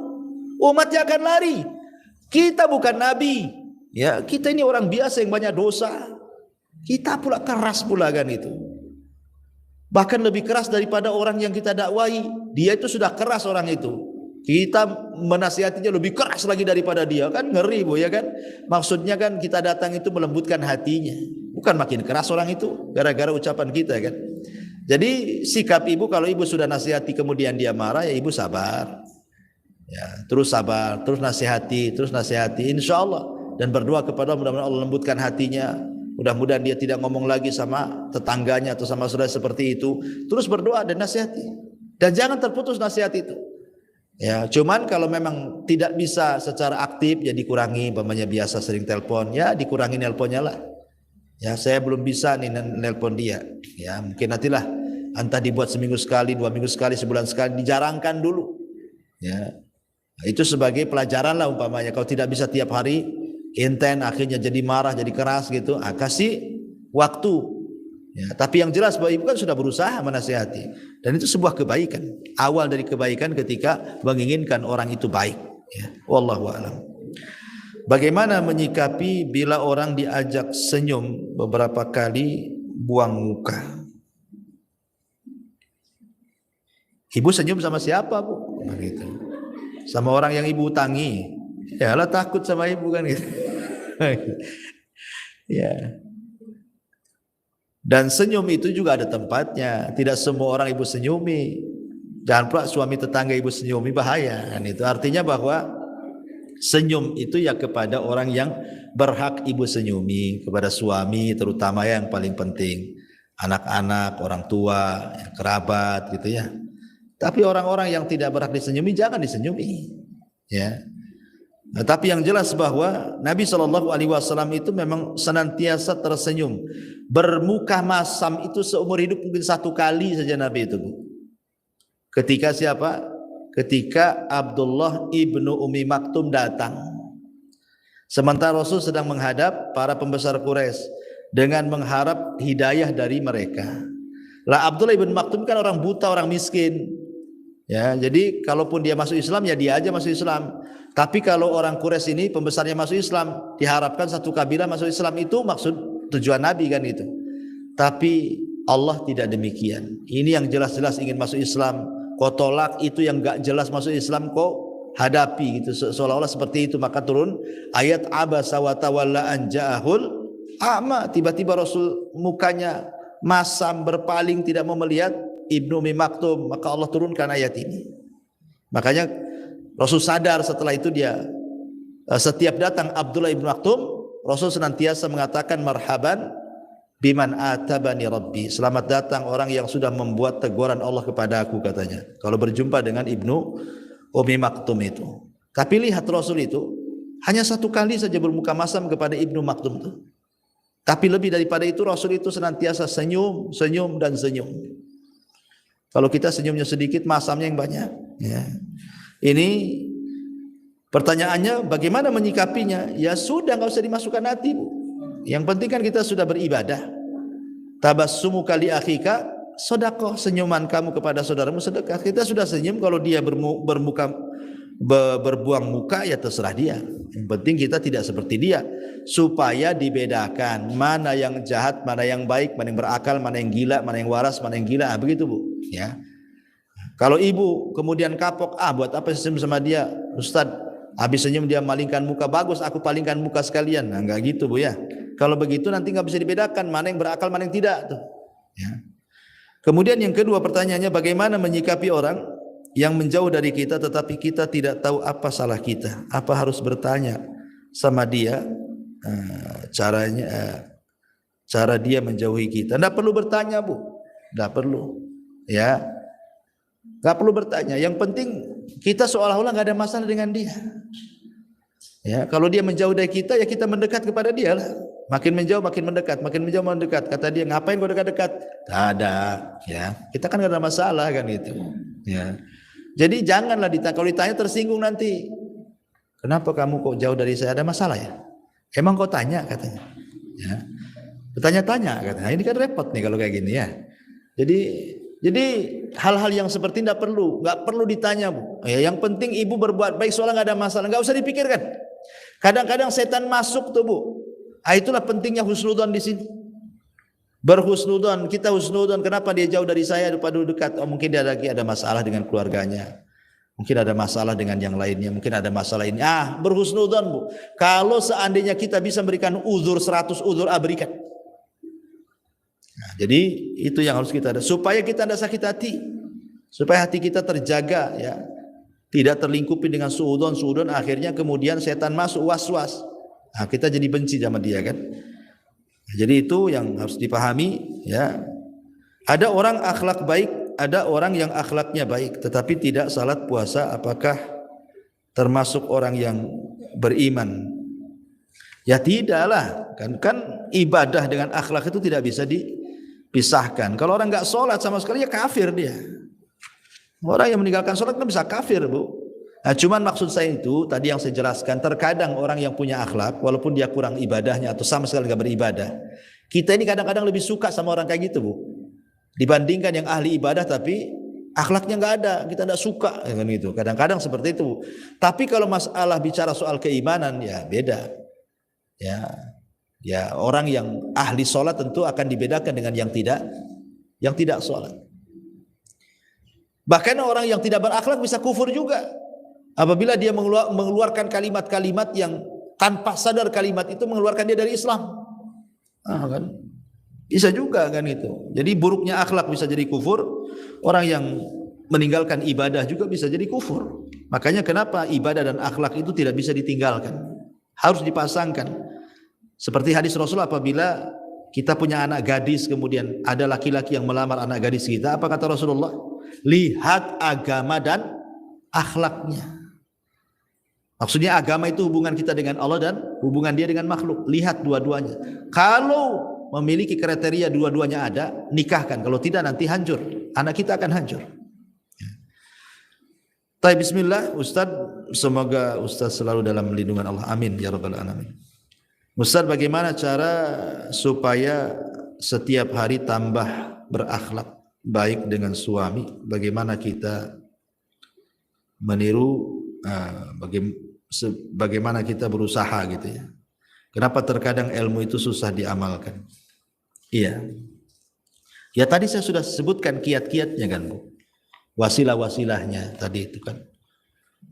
Speaker 1: umatnya akan lari. Kita bukan Nabi. Ya, kita ini orang biasa yang banyak dosa. Kita pula keras pula kan itu. Bahkan lebih keras daripada orang yang kita dakwai. Dia itu sudah keras orang itu. Kita menasihatinya lebih keras lagi daripada dia, kan ngeri, Bu, ya kan? Maksudnya kan kita datang itu melembutkan hatinya, bukan makin keras orang itu gara-gara ucapan kita kan. Jadi sikap ibu, kalau ibu sudah nasihati kemudian dia marah, ya ibu sabar. Ya, terus sabar, terus nasihati insya Allah, dan berdoa kepada Allah mudah-mudahan Allah lembutkan hatinya. Mudah-mudahan dia tidak ngomong lagi sama tetangganya atau sama saudara seperti itu. Terus berdoa dan nasihati, dan jangan terputus nasihat itu. Ya, cuman kalau memang tidak bisa secara aktif, ya dikurangi. Umpamanya biasa sering telepon, ya dikurangi nelponnya lah. Ya, saya belum bisa nih nelpon dia. Ya, mungkin nantilah, entah dibuat seminggu sekali, 2 minggu sekali, sebulan sekali, dijarangkan dulu. Ya, itu sebagai pelajaran lah umpamanya. Kalau tidak bisa tiap hari, inten, akhirnya jadi marah, jadi keras gitu. Kasih waktu. Ya, tapi yang jelas bahwa ibu kan sudah berusaha menasihati, dan itu sebuah kebaikan. Awal dari kebaikan ketika menginginkan orang itu baik. Ya, wallahu a'lam. Bagaimana menyikapi bila orang diajak senyum beberapa kali buang muka? Ibu senyum sama siapa, Bu? Begitu. Sama orang yang ibu utangi. Ya lah, takut sama ibu kan gitu. Ya. Dan senyum itu juga ada tempatnya. Tidak semua orang ibu senyumi. Jangan pula suami tetangga ibu senyumi, bahaya kan itu. Artinya bahwa senyum itu ya kepada orang yang berhak ibu senyumi, kepada suami terutama yang paling penting, anak-anak, orang tua, kerabat gitu ya. Tapi orang-orang yang tidak berhak disenyumi jangan disenyumi. Ya. Nah, tapi yang jelas bahwa Nabi SAW itu memang senantiasa tersenyum. Bermuka masam itu seumur hidup mungkin 1 kali saja Nabi itu, Bu. Ketika siapa? Ketika Abdullah ibnu Umi Maktum datang. Sementara Rasul sedang menghadap para pembesar Quraisy dengan mengharap hidayah dari mereka. Lah Abdullah ibnu Maktum kan orang buta, orang miskin. Ya, jadi kalaupun dia masuk Islam, ya dia aja masuk Islam. Tapi kalau orang Quraisy ini pembesarnya masuk Islam, diharapkan satu kabilah masuk Islam, itu maksud tujuan Nabi kan itu. Tapi Allah tidak demikian. Ini yang jelas-jelas ingin masuk Islam, kau tolak. Itu yang gak jelas masuk Islam kau hadapi gitu, seolah-olah seperti itu. Maka turun ayat abasa wa tawalla an ja'ahul a'ma. Tiba-tiba Rasul mukanya masam, berpaling, tidak mau melihat Ibnu Umi Maktum. Maka Allah turunkan ayat ini. Makanya Rasul sadar setelah itu, dia setiap datang Abdullah ibn Maktum, Rasul senantiasa mengatakan marhaban biman atabani rabbi. Selamat datang orang yang sudah membuat teguran Allah kepada aku, katanya. Kalau berjumpa dengan Ibnu Umi Maktum itu. Tapi lihat Rasul itu hanya 1 kali saja bermuka masam kepada Ibnu Maktum itu. Tapi lebih daripada itu Rasul itu senantiasa senyum, senyum dan senyum. Kalau kita senyumnya sedikit, masamnya yang banyak. Ya. Ini pertanyaannya bagaimana menyikapinya? Ya sudah, nggak usah dimasukkan hati, Bu. Yang penting kan kita sudah beribadah. Tabassumu kali akhika sedekah, senyuman kamu kepada saudaramu sedekah. Kita sudah senyum, kalau dia bermuka berbuang muka ya terserah dia. Yang penting kita tidak seperti dia, supaya dibedakan mana yang jahat, mana yang baik, mana yang berakal, mana yang gila, mana yang waras, mana yang gila. Begitu Bu, ya. Kalau ibu kemudian kapok, buat apa senyum sama dia, Ustadz? Habis senyum dia malingkan muka, bagus aku palingkan muka sekalian. Nah, enggak gitu Bu ya. Kalau begitu nanti enggak bisa dibedakan mana yang berakal, mana yang tidak tuh. Ya. Kemudian yang kedua pertanyaannya, bagaimana menyikapi orang yang menjauh dari kita tetapi kita tidak tahu apa salah kita? Apa harus bertanya sama dia cara dia menjauhi kita? Tidak perlu bertanya Bu, tidak perlu, ya, tidak perlu bertanya. Yang penting kita seolah-olah nggak ada masalah dengan dia. Ya, kalau dia menjauh dari kita, ya kita mendekat kepada dia lah. Makin menjauh makin mendekat, makin menjauh makin mendekat. Kata dia, ngapain kau dekat-dekat? Tak ada, ya. Kita kan nggak ada masalah kan itu. Ya. Jadi janganlah ditanya. Kalau ditanya tersinggung nanti. Kenapa kamu kok jauh dari saya? Ada masalah ya? Emang kau tanya katanya. Ya. Bertanya-tanya katanya. Nah, ini kan repot nih kalau kayak gini ya. Jadi hal-hal yang seperti ini nggak perlu ditanya Bu. Ya, yang penting ibu berbuat baik soalnya nggak ada masalah, nggak usah dipikirkan. Kadang-kadang setan masuk tuh Bu. Itulah pentingnya husnudzon di sini. Berhusnudzon, kita husnudzon. Kenapa dia jauh dari saya daripada dekat? Oh, mungkin dia lagi ada masalah dengan keluarganya. Mungkin ada masalah dengan yang lainnya. Mungkin ada masalah ini. Berhusnudzon Bu. Kalau seandainya kita bisa memberikan uzur 100 uzur, berikan. Nah, jadi itu yang harus kita ada. Supaya kita tidak sakit hati. Supaya hati kita terjaga ya. Tidak terlingkupi dengan suudzon. Akhirnya kemudian setan masuk was-was. Nah, kita jadi benci sama dia kan. Jadi itu yang harus dipahami ya. Ada orang akhlak baik, ada orang yang akhlaknya baik tetapi tidak salat puasa, apakah termasuk orang yang beriman? Ya tidaklah, kan ibadah dengan akhlak itu tidak bisa dipisahkan. Kalau orang enggak salat sama sekali ya kafir dia. Orang yang meninggalkan salat kan bisa kafir Bu. Nah, cuman maksud saya itu tadi yang saya jelaskan, terkadang orang yang punya akhlak walaupun dia kurang ibadahnya atau sama sekali enggak beribadah, kita ini kadang-kadang lebih suka sama orang kayak gitu Bu, dibandingkan yang ahli ibadah tapi akhlaknya enggak ada, kita enggak suka kan gitu. Kadang-kadang seperti itu. Tapi kalau masalah bicara soal keimanan ya beda. Ya orang yang ahli sholat tentu akan dibedakan dengan yang tidak sholat. Bahkan orang yang tidak berakhlak bisa kufur juga. Apabila dia mengeluarkan kalimat-kalimat yang tanpa sadar kalimat itu mengeluarkan dia dari Islam. Kan? Bisa juga kan itu. Jadi buruknya akhlak bisa jadi kufur. Orang yang meninggalkan ibadah juga bisa jadi kufur. Makanya kenapa ibadah dan akhlak itu tidak bisa ditinggalkan. Harus dipasangkan. Seperti hadis Rasul, apabila kita punya anak gadis kemudian ada laki-laki yang melamar anak gadis kita, apa kata Rasulullah? Lihat agama dan akhlaknya. Maksudnya agama itu hubungan kita dengan Allah dan hubungan dia dengan makhluk. Lihat dua-duanya. Kalau memiliki kriteria dua-duanya ada, nikahkan. Kalau tidak nanti hancur. Anak kita akan hancur. Baik, bismillah. Ustaz, semoga Ustaz selalu dalam lindungan Allah. Amin ya rabbal alamin. Ustaz, bagaimana cara supaya setiap hari tambah berakhlak baik dengan suami? Bagaimana kita meniru bagaimana kita berusaha gitu ya. Kenapa terkadang ilmu itu susah diamalkan? Iya. Ya tadi saya sudah sebutkan kiat-kiatnya kan Bu. Wasilah-wasilahnya tadi itu kan.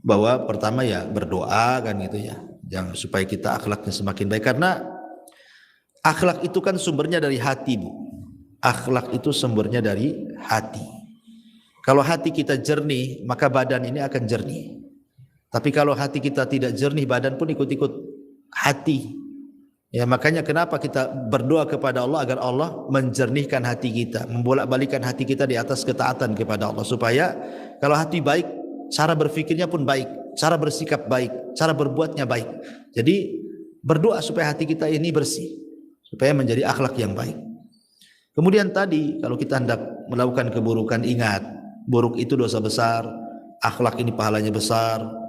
Speaker 1: Bahwa pertama ya berdoa kan gitu ya. Jangan supaya kita akhlaknya semakin baik, karena akhlak itu kan sumbernya dari hati Bu. Akhlak itu sumbernya dari hati. Kalau hati kita jernih, maka badan ini akan jernih. Tapi kalau hati kita tidak jernih, badan pun ikut-ikut hati. Ya, makanya kenapa kita berdoa kepada Allah agar Allah menjernihkan hati kita, membolak-balikan hati kita di atas ketaatan kepada Allah, supaya kalau hati baik, cara berfikirnya pun baik, cara bersikap baik, cara berbuatnya baik. Jadi berdoa supaya hati kita ini bersih, supaya menjadi akhlak yang baik. Kemudian tadi kalau kita hendak melakukan keburukan, ingat buruk itu dosa besar, akhlak ini pahalanya besar.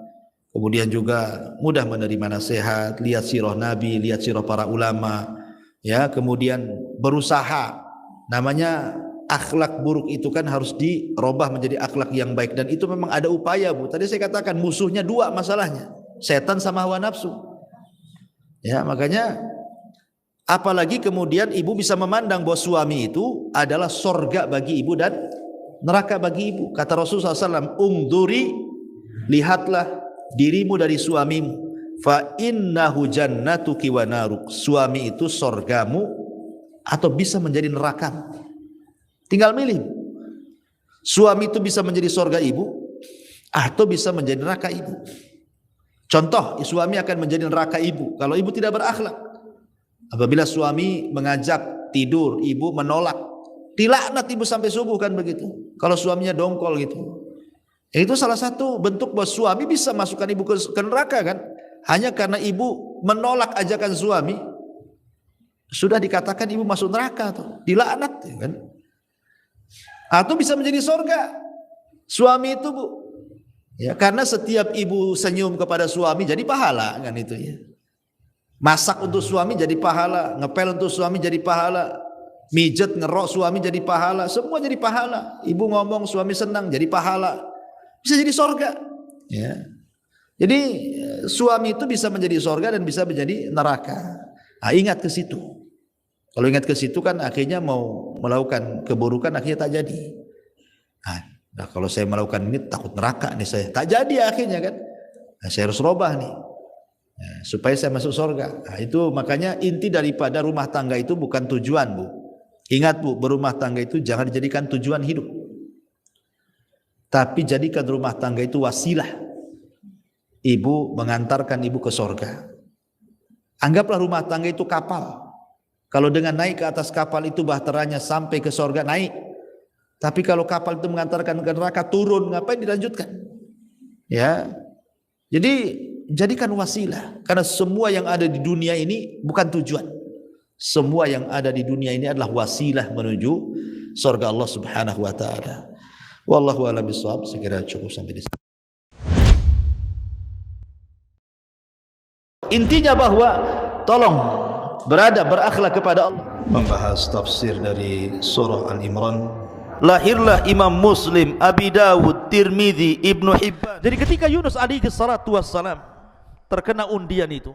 Speaker 1: Kemudian juga mudah menerima nasihat, lihat sirah Nabi, lihat sirah para ulama, ya. Kemudian berusaha, namanya akhlak buruk itu kan harus dirubah menjadi akhlak yang baik, dan itu memang ada upaya, Bu. Tadi saya katakan musuhnya dua masalahnya, setan sama hawa nafsu. Ya, makanya apalagi kemudian ibu bisa memandang bahwa suami itu adalah sorga bagi ibu dan neraka bagi ibu. Kata Rasulullah SAW, ungduri, lihatlah dirimu dari suamimu, fa innahu jannatuki wa naruk. Suami itu sorgamu atau bisa menjadi neraka. Tinggal milih. Suami itu bisa menjadi sorga ibu atau bisa menjadi neraka ibu. Contoh, suami akan menjadi neraka ibu kalau ibu tidak berakhlak. Apabila suami mengajak tidur, ibu menolak, dilaknat ibu sampai subuh, kan begitu. Kalau suaminya dongkol gitu, itu salah satu bentuk bahwa suami bisa masukkan ibu ke neraka, kan? Hanya karena ibu menolak ajakan suami, sudah dikatakan ibu masuk neraka tuh, dilaknat, kan? Atau bisa menjadi sorga suami itu, Bu. Ya, karena setiap ibu senyum kepada suami jadi pahala, kan itu ya. Masak untuk suami jadi pahala, ngepel untuk suami jadi pahala, mijet ngerok suami jadi pahala, semua jadi pahala. Ibu ngomong suami senang jadi pahala, bisa jadi sorga. Ya. Jadi suami itu bisa menjadi sorga dan bisa menjadi neraka. Nah, ingat ke situ. Kalau ingat ke situ kan akhirnya mau melakukan keburukan akhirnya tak jadi. Nah, kalau saya melakukan ini takut neraka nih saya, tak jadi akhirnya, kan. Nah, saya harus robah nih. Nah, supaya saya masuk surga. Nah, itu makanya inti daripada rumah tangga itu bukan tujuan, Bu. Ingat, Bu, berumah tangga itu jangan dijadikan tujuan hidup, tapi jadikan rumah tangga itu wasilah ibu mengantarkan ibu ke surga. Anggaplah rumah tangga itu kapal. Kalau dengan naik ke atas kapal itu bahteranya sampai ke surga, naik. Tapi kalau kapal itu mengantarkan ke neraka, turun, ngapain dilanjutkan? Ya. Jadi jadikan wasilah, karena semua yang ada di dunia ini bukan tujuan. Semua yang ada di dunia ini adalah wasilah menuju surga Allah Subhanahu wa taala. Wallahu a'lam bishawab. Segera cukup sampai di sini. Intinya bahwa tolong berakhlak kepada Allah. Membahas tafsir dari surah Al-Imran. Lahirlah Imam Muslim, Abi Dawud, Tirmidzi, Ibnu Hibban. Jadi ketika Yunus alaihi salatu wassalam terkena undian itu,